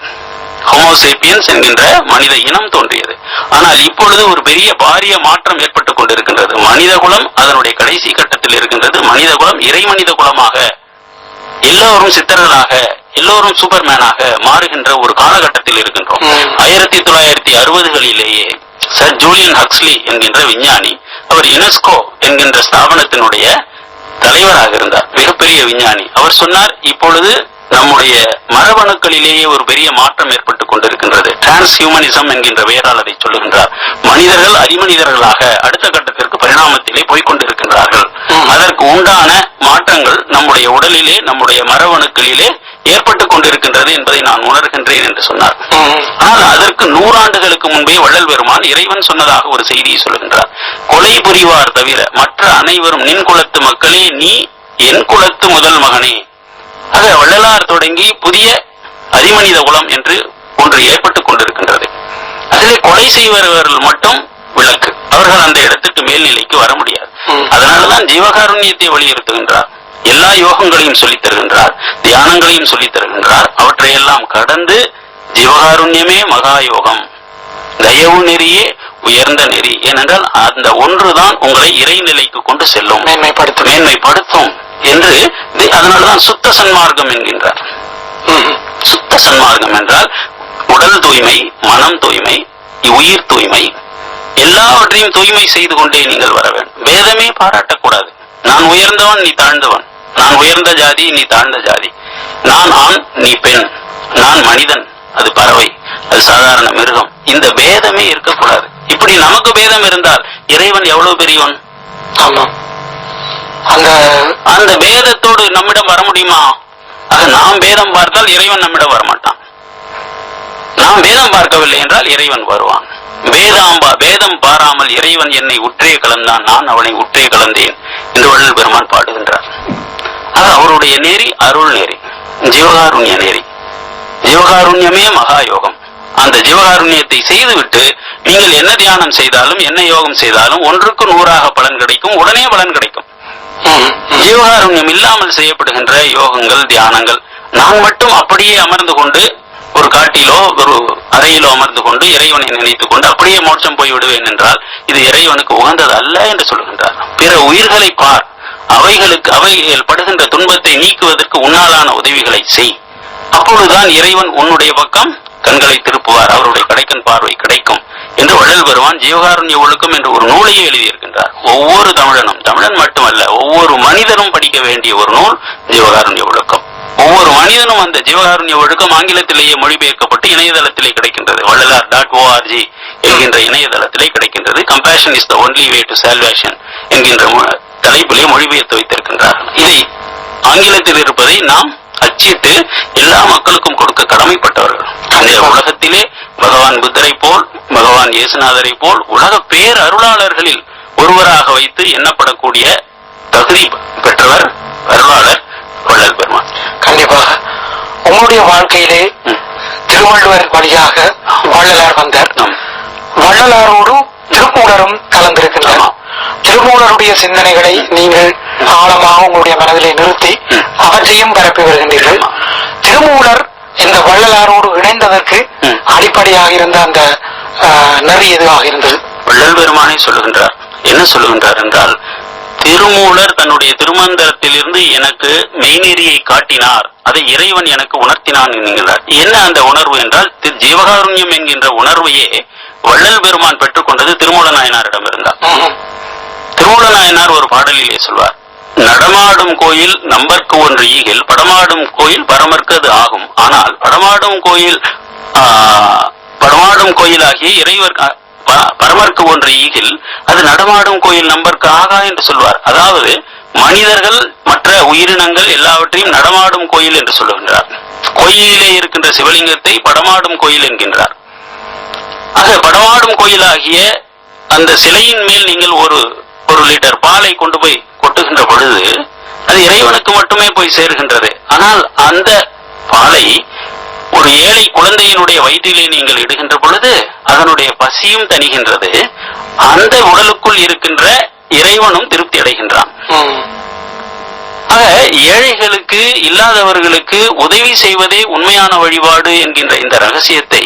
ஹோமோசேப்பியன்ஸ் என்கின்ற மனித இனம் தோன்றியது. ஆனால் இப்பொழுது ஒரு பெரிய பாரிய மாற்றம் ஏற்பட்டுக் கொண்டிருக்கின்றது. மனித குலம் அதனுடைய கடைசி கட்டத்தில் இருக்கின்றது. மனித குலம் இறை மனித குலமாக, எல்லோரும் சித்தர்களாக, எல்லோரும் சூப்பர்மேனாக மாறுகின்ற ஒரு காலகட்டத்தில் இருக்கின்றோம். 1960களிலேயே சர் ஜூலியன் ஹக்ஸ்லி என்கின்ற விஞ்ஞானி, அவர் யுனெஸ்கோ என்கின்ற ஸ்தாபனத்தினுடைய தலைவராக இருந்தார், மிகப்பெரிய விஞ்ஞானி. அவர் சொன்னார், இப்பொழுது நம்முடைய மரபணுக்களிலேயே ஒரு பெரிய மாற்றம் ஏற்பட்டுக் கொண்டிருக்கின்றது. டிரான்ஸ்ஹியூமனிசம் என்கின்ற பெயரால் அதை சொல்லுகின்றார். மனிதர்கள் அதிமனிதர்களாக அடுத்த கட்டத்திற்கு பரிணாமத்திலே போய்கொண்டிருக்கின்றார்கள். அதற்கு உண்டான மாற்றங்கள் நம்முடைய உடலிலே, நம்முடைய மரபணுக்களிலே ஏற்பட்டுக் கொண்டிருக்கின்றது என்பதை நான் உணர்கின்றேன் என்று சொன்னார். ஆனால் அதற்கு 100 ஆண்டுகளுக்கு முன்பே வள்ளல் பெருமான் இறைவன் சொன்னதாக ஒரு செய்தியை சொல்லுகின்றார். கொலை புரிவார் தவிர மற்ற அனைவரும் நின் குலத்து மக்களே, நீ என் குலத்து முதல் மகனே. ஆக வள்ளலார் தொடங்கி புதிய அதிமனித குலம் என்று ஒன்று ஏற்பட்டுக் கொண்டிருக்கின்றது. அதிலே கொலை செய்வர்கள் மட்டும் விலக்கு, அவர்கள் அந்த இடத்துக்கு மேல்நிலைக்கு வர முடியாது. அதனாலதான் ஜீவகாருண்யத்தை வலியுறுத்துகின்றார். எல்லா யோகங்களையும் சொல்லித் தருகின்றார், தியானங்களையும் சொல்லித் தருகின்றார். அவற்றையெல்லாம் கடந்து ஜீவகாருண்யமே மகா யோகம், தயவு நெறியே உயர்ந்த நெறி. ஏனென்றால் அந்த ஒன்றுதான் உங்களை இறைநிலைக்கு கொண்டு செல்லும், மேன்மைப்படுத்தும் என்று. அதனால்தான் சுத்த சன்மார்க்கம் என்கின்றார். சுத்த சன்மார்க்கம் என்றால் உடல் தூய்மை, மனம் தூய்மை, உயிர் தூய்மை, எல்லாவற்றையும் தூய்மை செய்து கொண்டே நீங்கள் வர வேண்டும். வேதமே பாராட்டக்கூடாது. நான் உயர்ந்தவன், நீ தாழ்ந்தவன், நான் உயர்ந்த ஜாதி, நீ தாழ்ந்த ஜாதி, நான் ஆண், நீ பெண், நான் மனிதன், அது பறவை, அது சாதாரண மிருகம், இந்த பேதமே இருக்கக்கூடாது. இப்படி நமக்கு பேதம் இருந்தால் இறைவன் எவ்வளவு பெரியவன்? அந்த பேதத்தோடு நம்மிடம் வர முடியுமா? ஆக நாம் பேதம் பார்த்தால் இறைவன் நம்மிடம் வரமாட்டான். நாம் பேதம் பார்க்கவில்லை என்றால் இறைவன் வருவான். பேதம் பாராமல் இறைவன் என்னை உற்றே கலந்தான், நான் அவனை உற்றே கலந்தேன் என்று வள்ளல் பெருமான் பாடுகின்றார். ஆக அவருடைய நேரி அருள் நேரி, ஜீவகாருண்ய நேரி. ஜீவகாருண்யமே மகா யோகம். அந்த ஜீவகாருண்யத்தை செய்துவிட்டு நீங்கள் என்ன தியானம் செய்தாலும், என்ன யோகம் செய்தாலும் 1க்கு 100ஆக பலன் கிடைக்கும், உடனே பலன் கிடைக்கும். ஜீவகாருண்யம் இல்லாமல் செய்யப்படுகின்ற யோகங்கள், தியானங்கள், நான் மட்டும் அப்படியே அமர்ந்து கொண்டு ஒரு காட்டிலோ ஒரு அறையிலோ அமர்ந்து கொண்டு இறைவனை நினைத்துக் கொண்டு அப்படியே மோட்சம் போய் விடுவேன் என்றால் இது இறைவனுக்கு உகந்தது அல்ல என்று சொல்கின்றார். பிற உயிர்களை பார், அவைகள் படுகின்ற துன்பத்தை நீக்குவதற்கு உன்னாலான உதவிகளை செய், அப்பொழுதுதான் இறைவன் உன்னுடைய பக்கம் கண்களை திருப்புவார், அவருடைய கடைக்கண் பார்வை கிடைக்கும் என்று வள்ளல் பெருமான் ஜீவகாருண்ய ஒழுக்கம் என்று ஒரு நூலையே எழுதியிருக்கின்றார். ஒவ்வொரு தமிழனும், தமிழன் மட்டுமல்ல, ஒவ்வொரு மனிதனும் படிக்க வேண்டிய ஒரு நூல் ஜீவகாருண்ய ஒழுக்கம். ஒவ்வொரு மனிதனும் அந்த ஜீவகாருண்ய ஒழுக்கம் ஆங்கிலத்திலேயே மொழிபெயர்க்கப்பட்டு இணையதளத்திலே கிடைக்கின்றது. வள்ளலார்.org என்கின்ற இணையதளத்திலே கிடைக்கின்றது. Compassion is the only way to salvation என்கின்ற தலைப்பிலே மொழிபெயர்த்து வைத்திருக்கின்றார். இதை ஆங்கிலத்தில் இருப்பதை நாம் அச்சிட்டு எல்லா மக்களுக்கும் கொடுக்க கடமைப்பட்டவர்கள். அந்த உலகத்திலே பகவான் புத்தரை போல், பகவான் இயேசுநாதரை போல் உலக பேர் அருளாளர்களில் ஒருவராக வைத்து எண்ணப்படக்கூடிய தகுதி பெற்றவர் அருளாளர் வள்ளல் பெருமான். கண்டிப்பாக உங்களுடைய வாழ்க்கையிலே திருவள்ளுவர் வழியாக வள்ளலார் வந்தார். வள்ளலாரோடு திருமூலரும் கலந்திருக்கின்றனர். திருமூலருடைய சிந்தனைகளை நீங்கள் ஆழமாக உங்களுடைய மனதிலே நிறுத்தி அவற்றையும் பரப்பி வருகின்றீர்கள். திருமூலர் இந்த வள்ளலாரோடு இணைந்ததற்கு அடிப்படையாக இருந்த அந்த நெறி எதுவாக இருந்தது? வள்ளல் பெருமானை சொல்லுகின்றார். என்ன சொல்லுகின்றார் என்றால், திருமூலர் தன்னுடைய திருமந்திரத்திலிருந்து எனக்கு மெய்நெறியை காட்டினார், அதை இறைவன் எனக்கு உணர்த்தினான் என்கிறார். என்ன அந்த உணர்வு என்றால், ஜீவகாருண்யம் என்கின்ற உணர்வையே வள்ளல் பெருமான் பெற்றுக் கொண்டது திருமூல நாயனாரிடம் இருந்தார். திருமூல நாயனார் ஒரு பாடலிலே சொல்வார், நடமாடும் கோயில் நம்பர்க்கு ஒன்று ஈகில், படமாடும் கோயில் பரமர்க்கு அது ஆகும். ஆனால் படமாடும் கோயிலாகிய இறைவர் பரமர்க்கு ஒன்று ஈகில், அது நடமாடும் கோயில் நம்பர்க்கு ஆகா என்று சொல்வார். அதாவது மனிதர்கள் மற்ற உயிரினங்கள் எல்லாவற்றையும் நடமாடும் கோயில் என்று சொல்லுகின்றார். கோயிலிலே இருக்கின்ற சிவலிங்கத்தை படமாடும் கோயில் என்கின்றார். ஆக படமாடும் கோயிலாகிய அந்த சிலையின் மேல் நீங்கள் ஒரு லிட்டர் பாலை கொண்டு போய் கொட்டுகின்ற பொழுது அது இறைவனுக்கு மட்டுமே போய் சேர்கின்றது. ஆனால் அந்த பாலை ஒரு ஏழை குழந்தையினுடைய வயிற்றிலே நீங்கள் இடுகின்ற பொழுது அதனுடைய பசியும் தணிகின்றது, அந்த உடலுக்குள் இருக்கின்ற இறைவனும் திருப்தி அடைகின்றான். ஆக ஏழைகளுக்கு, இல்லாதவர்களுக்கு உதவி செய்வதே உண்மையான வழிபாடு என்கின்ற இந்த ரகசியத்தை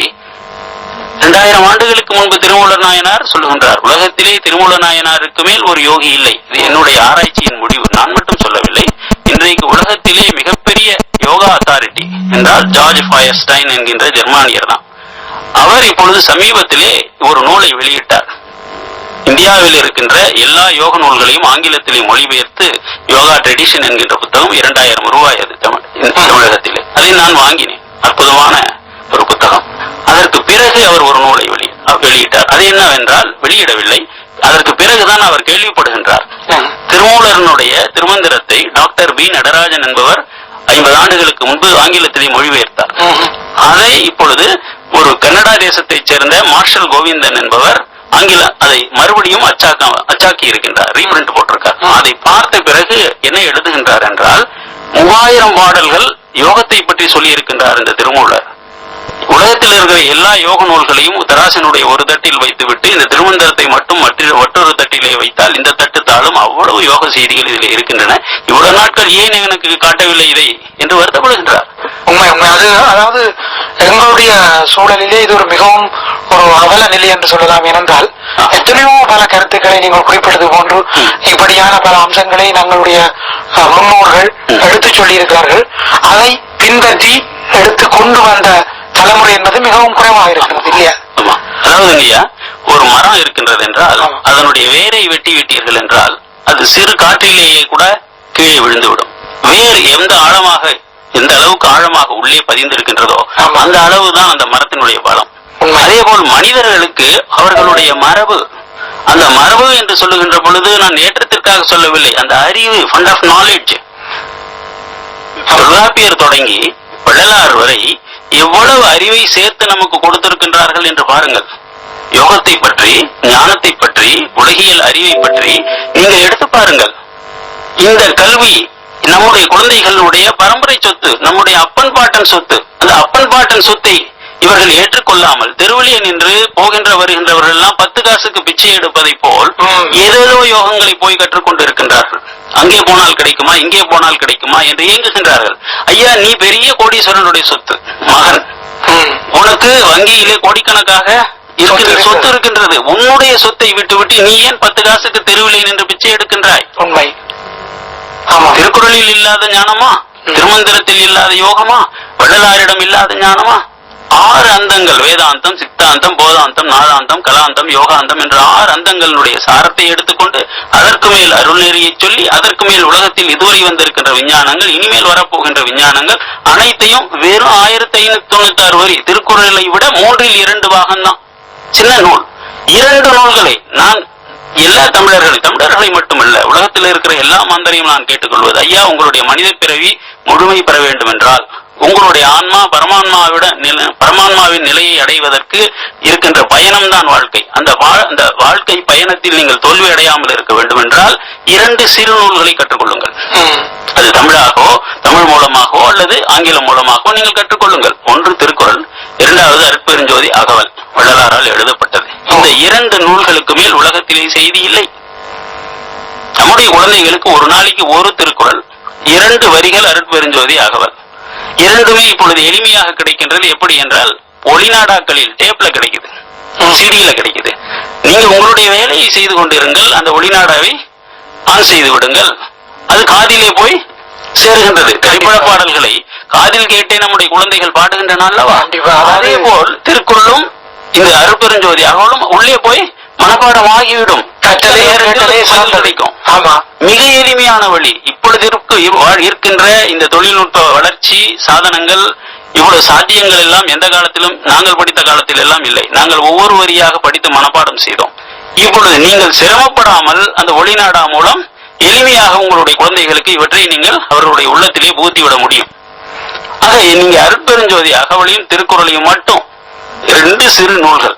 2000 ஆண்டுகளுக்கு முன்பு திருமூலர் நாயனார் சொல்லுகின்றார். உலகத்திலே திருமூலர் நாயனாருக்கு மேல் ஒரு யோகி இல்லை. இது என்னுடைய ஆராய்ச்சியின் முடிவு, நான் மட்டும் சொல்லவில்லை. இன்றைக்கு உலகத்திலே மிகப்பெரிய யோகா அத்தாரிட்டி என்றால் ஜார்ஜ் ஃபயர்ஸ்டைன் என்கின்ற ஜெர்மானியர் தான். அவர் இப்பொழுது சமீபத்திலே ஒரு நூலை வெளியிட்டார். இந்தியாவில் இருக்கின்ற எல்லா யோக நூல்களையும் ஆங்கிலத்திலே மொழிபெயர்த்து யோகா ட்ரெடிஷன் என்கின்ற புத்தகம் 2000 ரூபாய் அது தமிழகத்திலே. அதை நான் வாங்கினேன். அற்புதமான ஒரு புத்தகம். அதற்கு பிறகு அவர் ஒரு நூலை வெளியிட்டார். அது என்னவென்றால், வெளியிடவில்லை, அதற்கு பிறகுதான் அவர் கேள்விப்படுகின்றார். திருமூலரனுடைய திருமந்திரத்தை டாக்டர் பி நடராஜன் என்பவர் 50 ஆண்டுகளுக்கு முன்பு ஆங்கிலத்திலே மொழிபெயர்த்தார். அதை இப்பொழுது ஒரு கனடா தேசத்தைச் சேர்ந்த மார்ஷல் கோவிந்தன் என்பவர் அதை மறுபடியும் அச்சாக்கி இருக்கின்றார், ரீபிரிண்ட் போட்டிருக்கார். அதை பார்த்த பிறகு என்ன எழுதுகின்றார் என்றால், 3000 பாடல்கள் யோகத்தை பற்றி சொல்லி இருக்கின்றார் இந்த திருமூலர். உலகத்தில் இருக்கிற எல்லா யோக நூல்களையும் தராசனுடைய ஒரு தட்டில் வைத்துவிட்டு இந்த திருமந்திரத்தை மட்டும் மற்றொரு தட்டிலே வைத்தால் இந்த தட்டு தாளும் அவ்வளவு யோக செய்திகள் இதில் இருக்கின்றன. இவ்வளவு நாட்கள் ஏன் எனக்கு காட்டவில்லை இதை என்று வருத்தப்படுகின்றார். உண்மை உண்மை. அதாவது எங்களுடைய சூழலிலே இது ஒரு மிகவும் ஒரு அவல நிலை என்று சொல்லலாம். ஏனென்றால் எத்தனையோ பல கருத்துக்களை நீங்கள் குறிப்பிட்டது போன்று இப்படியான பல அம்சங்களை நம்மளுடைய முன்னோர்கள் எடுத்துச் சொல்லி இருக்கிறார்கள். அதை பின்பற்றி எடுத்து கொண்டு வந்த தலைமுறை என்பது மிகவும் குறைவாக இருக்கிறது இல்லையா? அதாவது இல்லையா, ஒரு மரம் இருக்கின்றது என்றால் அதனுடைய வேரை வெட்டிவிட்டீர்கள் என்றால் அது சிறு காற்றிலேயே கூட கீழே விழுந்துவிடும். வேர் எந்த அளவுக்கு ஆழமாக உள்ளே பதிந்திருக்கின்றதோ அந்த அளவுதான் அந்த மரத்தினுடைய பலம். அதே போல் மனிதர்களுக்கு அவர்களுடைய மரபு, அந்த மரபு என்று சொல்லுகின்ற பொழுது நான் ஏற்றத்திற்காக சொல்லவில்லை, அந்த அறிவு, ஃபண்ட் ஆஃப் நாலேஜ். தொல்காப்பியர் தொடங்கி வள்ளலார் வரை எவ்வளவு அறிவை சேர்த்து நமக்கு கொடுத்திருக்கின்றார்கள் என்று பாருங்கள். யோகத்தை பற்றி, ஞானத்தை பற்றி, உலகியல் அறிவை பற்றி நீங்கள் எடுத்து பாருங்கள். இந்த கல்வி நம்முடைய குழந்தைகளுடைய பரம்பரை சொத்து, நம்முடைய அப்பன் பாட்டன் சொத்து. அந்த அப்பன் பாட்டன் சொத்தை இவர்கள் ஏற்றுக்கொள்ளாமல் தெருவிலே நின்று போகின்ற வருகின்றவர்கள் எல்லாம் 10 காசுக்கு பிச்சை எடுப்பதை போல் ஏதேதோ யோகங்களை போய் கற்றுக்கொண்டு இருக்கின்றார்கள். அங்கே போனால் கிடைக்குமா, இங்கே போனால் கிடைக்குமா என்று இயங்குகின்றார்கள். ஐயா, நீ பெரிய கோடீஸ்வரனுடைய சொத்து மகன், உனக்கு வங்கியிலே கோடிக்கணக்காக சொத்து இருக்கின்றது. உன்னுடைய சொத்தை விட்டுவிட்டு நீ ஏன் 10 காசுக்கு தெருவிலே நின்று பிச்சை எடுக்கின்றாய்? உண்மை. திருக்குறளில் இல்லாத ஞானமா, திருமந்திரத்தில் இல்லாத யோகமா, வள்ளலாரிடம் இல்லாத ஞானமா? 6 அந்தங்கள், வேதாந்தம், சித்தாந்தம், போதாந்தம், நாதாந்தம், கலாந்தம், யோகாந்தம் என்ற 6 அந்தங்களுடைய சாரத்தை எடுத்துக்கொண்டு அதற்கு மேல் அருள் நெறியை சொல்லி அதற்கு மேல் உலகத்தில் இதுவரை வந்திருக்கின்ற விஞ்ஞானங்கள், இனிமேல் வரப்போகின்ற விஞ்ஞானங்கள் அனைத்தையும் வெறும் 1596 வரி, திருக்குறளை விட 3/2 பாகம்தான். சின்ன நூல், 2 நூல்களை நான் எல்லா தமிழர்களை மட்டுமல்ல உலகத்தில் இருக்கிற எல்லா மாந்தரையும் நான் கேட்டுக்கொள்வது, ஐயா, உங்களுடைய மனித பிறவி முழுமை பெற வேண்டும் என்றால் உங்களுடைய ஆன்மா பரமான்மாவின் நிலையை அடைவதற்கு இருக்கின்ற பயணம்தான் வாழ்க்கை. அந்த வாழ்க்கை பயணத்தில் நீங்கள் தோல்வி அடையாமல் இருக்க வேண்டும் என்றால் 2 சிறு நூல்களை கற்றுக்கொள்ளுங்கள். அது தமிழாகவோ, தமிழ் மூலமாகவோ அல்லது ஆங்கிலம் மூலமாகவோ நீங்கள் கற்றுக்கொள்ளுங்கள். ஒன்று திருக்குறள், 2வது அருட்பெருஞ்சோதி அகவல், வள்ளலாரால் எழுதப்பட்டது. இந்த 2 நூல்களுக்கு மேல் உலகத்திலே செய்தி இல்லை. நம்முடைய குழந்தைகளுக்கு ஒரு நாளைக்கு ஒரு திருக்குறள், 2 வரிகள் அருட்பெருஞ்சோதி அகவல், 2மே இப்பொழுது எளிமையாக கிடைக்கின்றது. எப்படி என்றால் ஒளிநாடாக்களில் டேப்ல கிடைக்குது, சிடியில கிடைக்குது. நீங்க உங்களுடைய வேலை செய்து கொண்டிருங்கள், அந்த ஒளிநாடாவை ஆன் செய்து விடுங்கள். அது காதிலே போய் சேருகின்றது. திரைப்பட பாடல்களை காதில் கேட்டே நம்முடைய குழந்தைகள் பாடுகின்றன அல்லவா? அதே போல் திருக்குறளும் இந்த அருட்பெருஞ்சோதி அகவலும் உள்ளே போய் மனப்பாடமாகிவிடும். கிடைக்கும். ஆமா, மிக எளிமையான வழி. இப்பொழுது இருக்கின்ற இந்த தொழில்நுட்ப வளர்ச்சி சாதனங்கள், இவ்வளவு சாத்தியங்கள் எல்லாம் எந்த காலத்திலும் நாங்கள் படித்த காலத்தில் எல்லாம் இல்லை. நாங்கள் ஒவ்வொரு வரியாக படித்து மனப்பாடம் செய்தோம். இப்பொழுது நீங்கள் சிரமப்படாமல் அந்த ஒளிநாடா மூலம் எளிமையாக உங்களுடைய குழந்தைகளுக்கு இவற்றை நீங்கள் அவர்களுடைய உள்ளத்திலே புகுத்திவிட முடியும். ஆக நீங்க அருட்பெருஞ்சோதி அகவலையும் திருக்குறளையும் மட்டும் 2 சிறு நூல்கள்,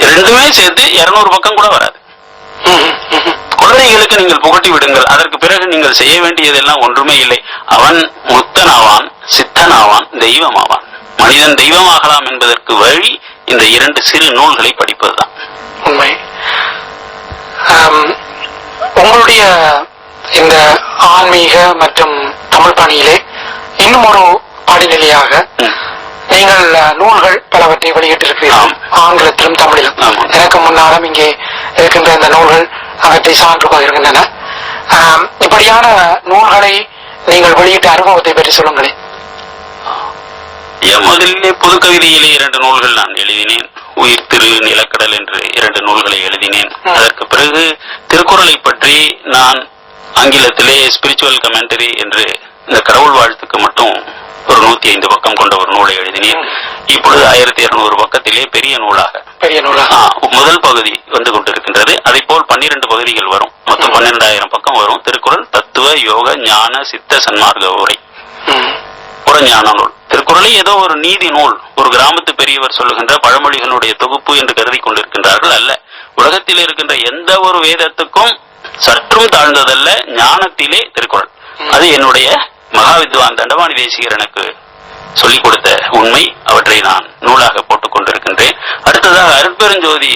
ரெண்டுமே சேர்த்து 200 பக்கம் கூட வராது. குழந்தைகளுக்கு நீங்கள் புகட்டி விடுங்கள். அதற்கு பிறகு நீங்கள் செய்ய வேண்டியதெல்லாம் ஒன்றுமே இல்லை. அவன் முக்தனாவான், சித்தனாவான், தெய்வமாவான். மனிதன் தெய்வமாகலாம் என்பதற்கு வழி இந்த 2 சிறு நூல்களை படிப்பதுதான். உண்மை. உங்களுடைய இந்த ஆன்மீக மற்றும் தமிழ் பணியிலே இன்னும் ஒரு படிநிலையாக நீங்கள் நூல்கள் பலவற்றை வெளியிட்டிருக்கிறீர்கள், ஆங்கிலத்திலும் தமிழிலும். எனக்கு முன்னாலும் இங்கே இருக்கின்ற இந்த நூல்கள் அவற்றை சான்று பகிர்கின்றன. இப்படியான நூல்களை நீங்கள் வெளியிட்ட அனுபவத்தை பற்றி சொல்லுங்களேன். முதலிலே புது கவிதையிலே 2 நூல்கள் நான் எழுதினேன். உயிர் திரு நிலக்கடல் என்று 2 நூல்களை எழுதினேன். அதற்கு பிறகு திருக்குறளை பற்றி நான் ஆங்கிலத்திலே ஸ்பிரிச்சுவல் கமெண்டரி என்று இந்த கடவுள் வாழ்த்துக்கு மட்டும் ஒரு 105 பக்கம் கொண்ட ஒரு நூலை எழுதினேன். இப்பொழுது 1200 பக்கத்திலே பெரிய நூலாக முதல் பகுதி வந்து கொண்டிருக்கின்றது. அதை போல் 12 பகுதிகள் வரும். மொத்தம் 12,000 பக்கம் வரும். திருக்குறள் தத்துவ யோக ஞான சித்த சன்மார்க்க உரை, புறஞான நூல். திருக்குறளை ஏதோ ஒரு நீதி நூல், ஒரு கிராமத்து பெரியவர் சொல்லுகின்ற பழமொழிகளுடைய தொகுப்பு என்று கருதி கொண்டிருக்கின்றார்கள். அல்ல, உலகத்தில் இருக்கின்ற எந்த ஒரு வேதத்துக்கும் சற்றும் தாழ்ந்ததல்ல ஞானத்திலே திருக்குறள். அது என்னுடைய மகாவித்வான் தண்டபாணி தேசிகர் எனக்கு சொல்லிக் கொடுத்த உண்மை. அவற்றை நான் நூலாக போட்டுக் கொண்டிருக்கின்றேன். அடுத்ததாக அருட்பெருஞ்சோதி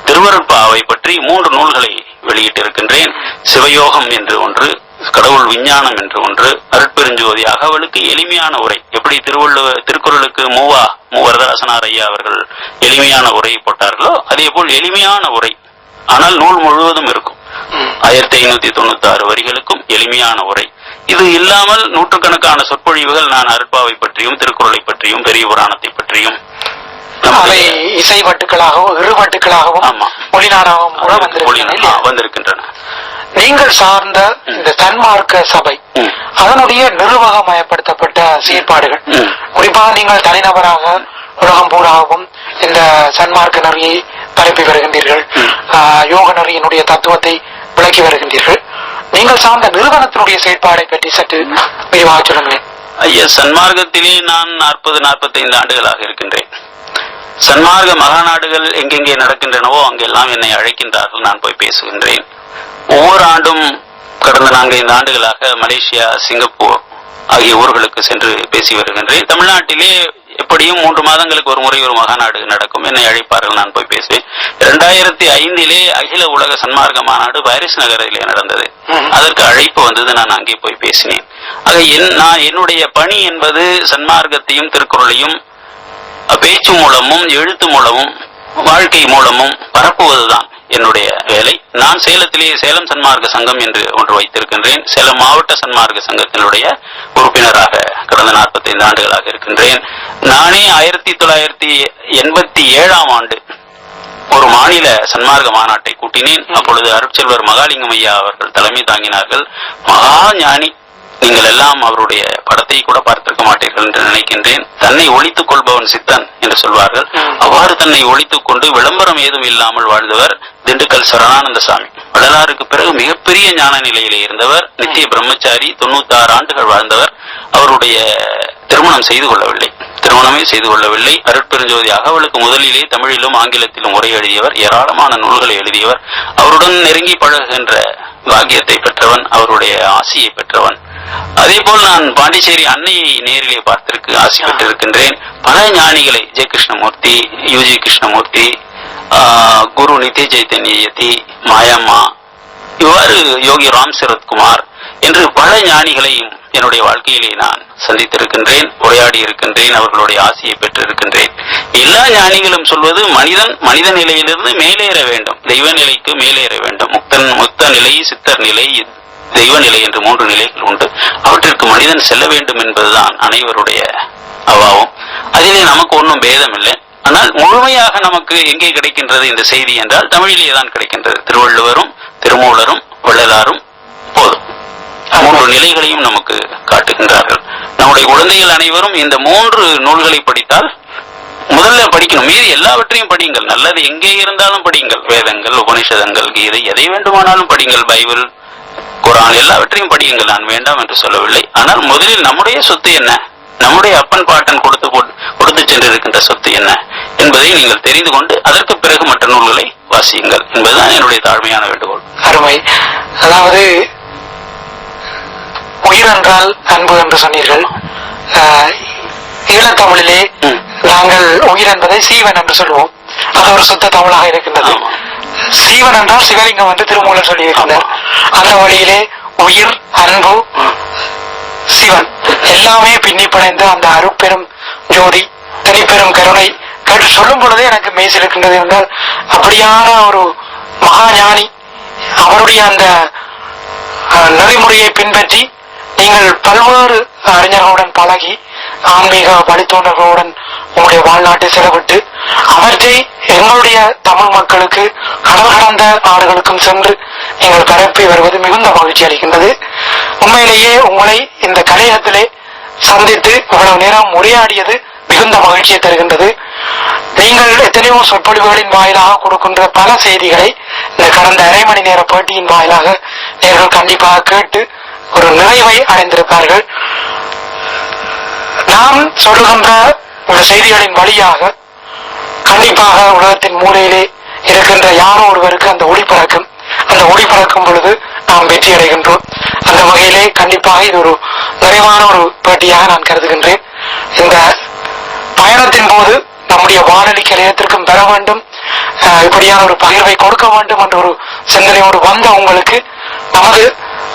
திருவருட்பாவை பற்றி 3 நூல்களை வெளியிட்டிருக்கின்றேன். சிவயோகம் என்று ஒன்று, கடவுள் விஞ்ஞானம் என்று ஒன்று, அருட்பெருஞ்சோதி அகவலுக்கு எளிமையான உரை. எப்படி திருக்குறளுக்கு மூவரதராசனார் ஐயா அவர்கள் எளிமையான உரையை போட்டார்களோ அதே போல் எளிமையான உரை, ஆனால் நூல் முழுவதும் இருக்கும். 1596 வரிகளுக்கும் எளிமையான உரை. இது இல்லாமல் நூற்றுக்கணக்கான சொற்பொழிவுகள் நான் அருட்பாவை பற்றியும் திருக்குறளை பற்றியும் பெரிய புராணத்தை பற்றியும் இசை வட்டுக்களாகவும் இருவட்டுக்களாகவும் ஒளிநாடாகவும் வந்திருக்கின்றன. நீங்கள் சார்ந்த இந்த சன்மார்க்க சபை அதனுடைய நிர்வாகமயப்படுத்தப்பட்ட செயற்பாடுகள், குறிப்பாக நீங்கள் தனிநபராக உலகம் பூராகவும் இந்த சன்மார்க்க நெறியை பரப்பி வருகின்றீர்கள், யோக நெறியினுடைய தத்துவத்தை விளக்கி வருகின்றீர்கள். நீங்கள் சார்ந்த நிறுவனத்தினுடைய செயற்பாடை பற்றி சற்று விரிவாக சொல்லுங்களேன். ஐயா, சன்மார்க்கத்திலே நான் 40-45 ஆண்டுகளாக இருக்கின்றேன். சன்மார்க்க மகாநாடுகள் எங்கெங்கே நடக்கின்றனவோ அங்கெல்லாம் என்னை அழைக்கின்றார்கள். நான் போய் பேசுகின்றேன். ஒவ்வொரு ஆண்டும் கடந்த 4-5 ஆண்டுகளாக மலேசியா, சிங்கப்பூர் ஆகிய ஊர்களுக்கு சென்று பேசி வருகின்றேன். தமிழ்நாட்டிலே எப்படியும் 3 மாதங்களுக்கு ஒரு முறை ஒரு மகாநாடு நடக்கும். என்னை அழைப்பார்கள், நான் போய் பேசுவேன். 2005 அகில உலக சன்மார்க்க மாநாடு பாரிஸ் நகரிலே நடந்தது. அதற்கு அழைப்பு வந்தது. நான் அங்கே போய் பேசினேன். ஆக என்னுடைய பணி என்பது சன்மார்க்கத்தையும் திருக்குறளையும் பேச்சு மூலமும் எழுத்து மூலமும் வாழ்க்கை மூலமும் பரப்புவதுதான் என்னுடைய வேலை. நான் சேலத்திலே சேலம் சன்மார்க்க சங்கம் என்று ஒன்று வைத்திருக்கின்றேன். சேலம் மாவட்ட சன்மார்க்க சங்கத்தினுடைய உறுப்பினராக கடந்த 45 ஆண்டுகளாக இருக்கின்றேன். நானே 1987ஆம் ஆண்டு ஒரு மாநில சன்மார்க்க மாநாட்டை கூட்டினேன். அப்பொழுது அருட்செல்வர் மகாலிங்கம் ஐயா அவர்கள் தலைமை தாங்கினார்கள். மகா ஞானி, நீங்கள் எல்லாம் அவருடைய படத்தை கூட பார்த்திருக்க மாட்டீர்கள் என்று நினைக்கின்றேன். தன்னை ஒழித்துக் கொள்பவன் சித்தன் என்று சொல்வார்கள். அவ்வாறு தன்னை ஒழித்துக் கொண்டு விளம்பரம் ஏதும் இல்லாமல் வாழ்ந்தவர் திண்டுக்கல் சரணானந்த சாமி. வள்ளலாருக்கு பிறகு மிகப்பெரிய ஞான நிலையிலே இருந்தவர். நித்திய பிரம்மச்சாரி, 96 ஆண்டுகள் வாழ்ந்தவர். அவருடைய திருமணமே செய்து கொள்ளவில்லை. அருட்பெருஞ்சோதி அகவலுக்கு முதலிலே தமிழிலும் ஆங்கிலத்திலும் உரை எழுதியவர். ஏராளமான நூல்களை எழுதியவர். அவருடன் நெருங்கி பழகுகின்ற பாக்கியத்தை பெற்றவன், அவருடைய ஆசியை பெற்றவன். அதே போல் நான் பாண்டிச்சேரி அன்னையை நேரிலே ஆசி பெற்றிருக்கின்றேன். பல ஞானிகளை, ஜெய கிருஷ்ணமூர்த்தி, யூஜி கிருஷ்ணமூர்த்தி, குரு நித்ய சைத்தன்யயதி, மாயம்மா, இவ்வாறு யோகி ராம் சரத்குமார் என்று பல ஞானிகளையும் என்னுடைய வாழ்க்கையிலே நான் சந்தித்திருக்கின்றேன், உரையாடி இருக்கின்றேன், அவர்களுடைய ஆசையை பெற்றிருக்கின்றேன். எல்லா ஞானிகளும் சொல்வது மனித நிலையிலிருந்து மேலேற வேண்டும், தெய்வ நிலைக்கு மேலேற வேண்டும். முக்த நிலை, சித்தர் நிலை, தெய்வ நிலை என்று 3 நிலைகள் உண்டு. அவற்றிற்கு மனிதன் செல்ல வேண்டும் என்பதுதான் அனைவருடைய அவாவும். அதிலே நமக்கு ஒன்றும் பேதம் இல்லை. ஆனால் முழுமையாக நமக்கு எங்கே கிடைக்கின்றது இந்த செய்தி என்றால் தமிழிலே தான் கிடைக்கின்றது. திருவள்ளுவரும் திருமூலரும் வள்ளலாரும் போதும் 3 நிலைகளையும் நமக்கு காட்டுகின்றார்கள். நம்முடைய குழந்தைகள் அனைவரும் இந்த 3 நூல்களை படித்தால் முதல்ல படிக்கணும். மீது எல்லாவற்றையும் படியுங்கள், நல்லது எங்கே இருந்தாலும் படியுங்கள். வேதங்கள், உபனிஷதங்கள், கீதை, எதை வேண்டுமானாலும் படியுங்கள், பைபிள், குரான் எல்லாவற்றையும் படியுங்கள். நான் வேண்டாம் என்று சொல்லவில்லை. ஆனால் முதலில் நம்முடைய சொத்து என்ன, நம்முடைய அப்பன் பாட்டன் கொடுத்து சென்றிருக்கின்ற சொத்து என்ன என்பதை நீங்கள் தெரிந்து கொண்டு அதற்கு பிறகு மற்ற நூல்களை வாசியுங்கள் என்பதுதான் என்னுடைய தாழ்மையான வேண்டுகோள். அருமை. அதாவது உயிர் என்றால் அன்பு என்று சொன்னீர்கள். ஈழத்தமிழிலே நாங்கள் உயிர் என்பதை சீவன் என்று சொல்லுவோம். அது ஒரு சுத்த தமிழாக இருக்கின்றது. சீவன் என்றால் சிவலிங்கம் என்று திருமூலர் சொல்லியிருக்கின்றார். அந்த வழியிலே உயிர், அன்பு, சிவன் எல்லாமே பின்னி பிணைந்த அந்த அருட்பெரும் ஜோதி, தனிப்பெரும் கருணை கேட்டு சொல்லும் பொழுதே எனக்கு மெய்சிலிருக்கின்றது என்றால் அப்படியான ஒரு மகா ஞானி அவருடைய அந்த நெறிமுறையை பின்பற்றி நீங்கள் பல்வேறு அறிஞர்களுடன் பழகி ஆன்மீக வழித்தோன்றர்களுடன் உங்களுடைய வாழ்நாட்டை செலவிட்டு அவற்றை எங்களுடைய தமிழ் மக்களுக்கு கடல் கடந்த நாடுகளுக்கும் சென்று நீங்கள் பரப்பி வருவது மிகுந்த மகிழ்ச்சி அளிக்கின்றது. உண்மையிலேயே உங்களை இந்த கலையகத்திலே சந்தித்து இவ்வளவு நேரம் உரையாடியது மிகுந்த மகிழ்ச்சியை தருகின்றது. நீங்கள் எத்தனையோ சொற்பொழிவுகளின் வாயிலாக கொடுக்கின்ற பல செய்திகளை இந்த கடந்த அரை மணி நேர பேட்டியின் வாயிலாக நேர்கள் கண்டிப்பாக கேட்டு ஒரு நிறைவை அடைந்திருப்பார்கள். நாம் சொல்லுகின்ற இந்த செய்திகளின் வழியாக கண்டிப்பாக உலகத்தின் மூலையிலே இருக்கின்ற யாரோ ஒருவருக்கு அந்த ஒளி பறக்கும். அந்த ஒளி பறக்கும் பொழுது நாம் வெற்றி அடைகின்றோம். அந்த வகையிலே கண்டிப்பாக இது ஒரு நிறைவான ஒரு பேட்டியாக நான் கருதுகின்றேன். இந்த பயணத்தின் போது நம்முடைய வானொலி நிலையத்திற்கும் பெற வேண்டும், இப்படியான ஒரு பகிர்வை கொடுக்க வேண்டும் என்ற ஒரு சிந்தனையோடு வந்த உங்களுக்கு நமது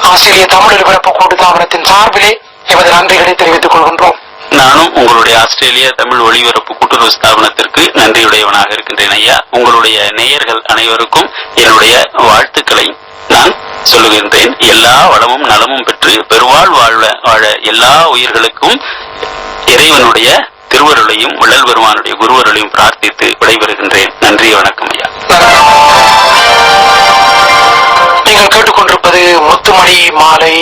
ஆசிரிய தமிழ் ஒலிபரப்பு கூட்டுத்தாபனத்தின் சார்பிலே எமது நன்றிகளை தெரிவித்துக் கொள்கின்றோம். நானும் உங்களுடைய ஆஸ்திரேலிய தமிழ் ஒலிபரப்பு கூட்டுறவு ஸ்தாபனத்திற்கு நன்றியுடையவனாக இருக்கின்றேன் ஐயா. உங்களுடைய நேயர்கள் அனைவருக்கும் என்னுடைய வாழ்த்துக்களை நான் சொல்லுகின்றேன். எல்லா வளமும் நலமும் பெற்று பெருவாழ் வாழ எல்லா உயிர்களுக்கும் இறைவனுடைய திருவருளையும் வள்ளல் பெருமானுடைய குருவருளையும் பிரார்த்தித்து விடைபெறுகின்றேன். நன்றி, வணக்கம் ஐயா. நீங்கள் கேட்டுக்கொண்டிருப்பது முத்துமணி மாலை.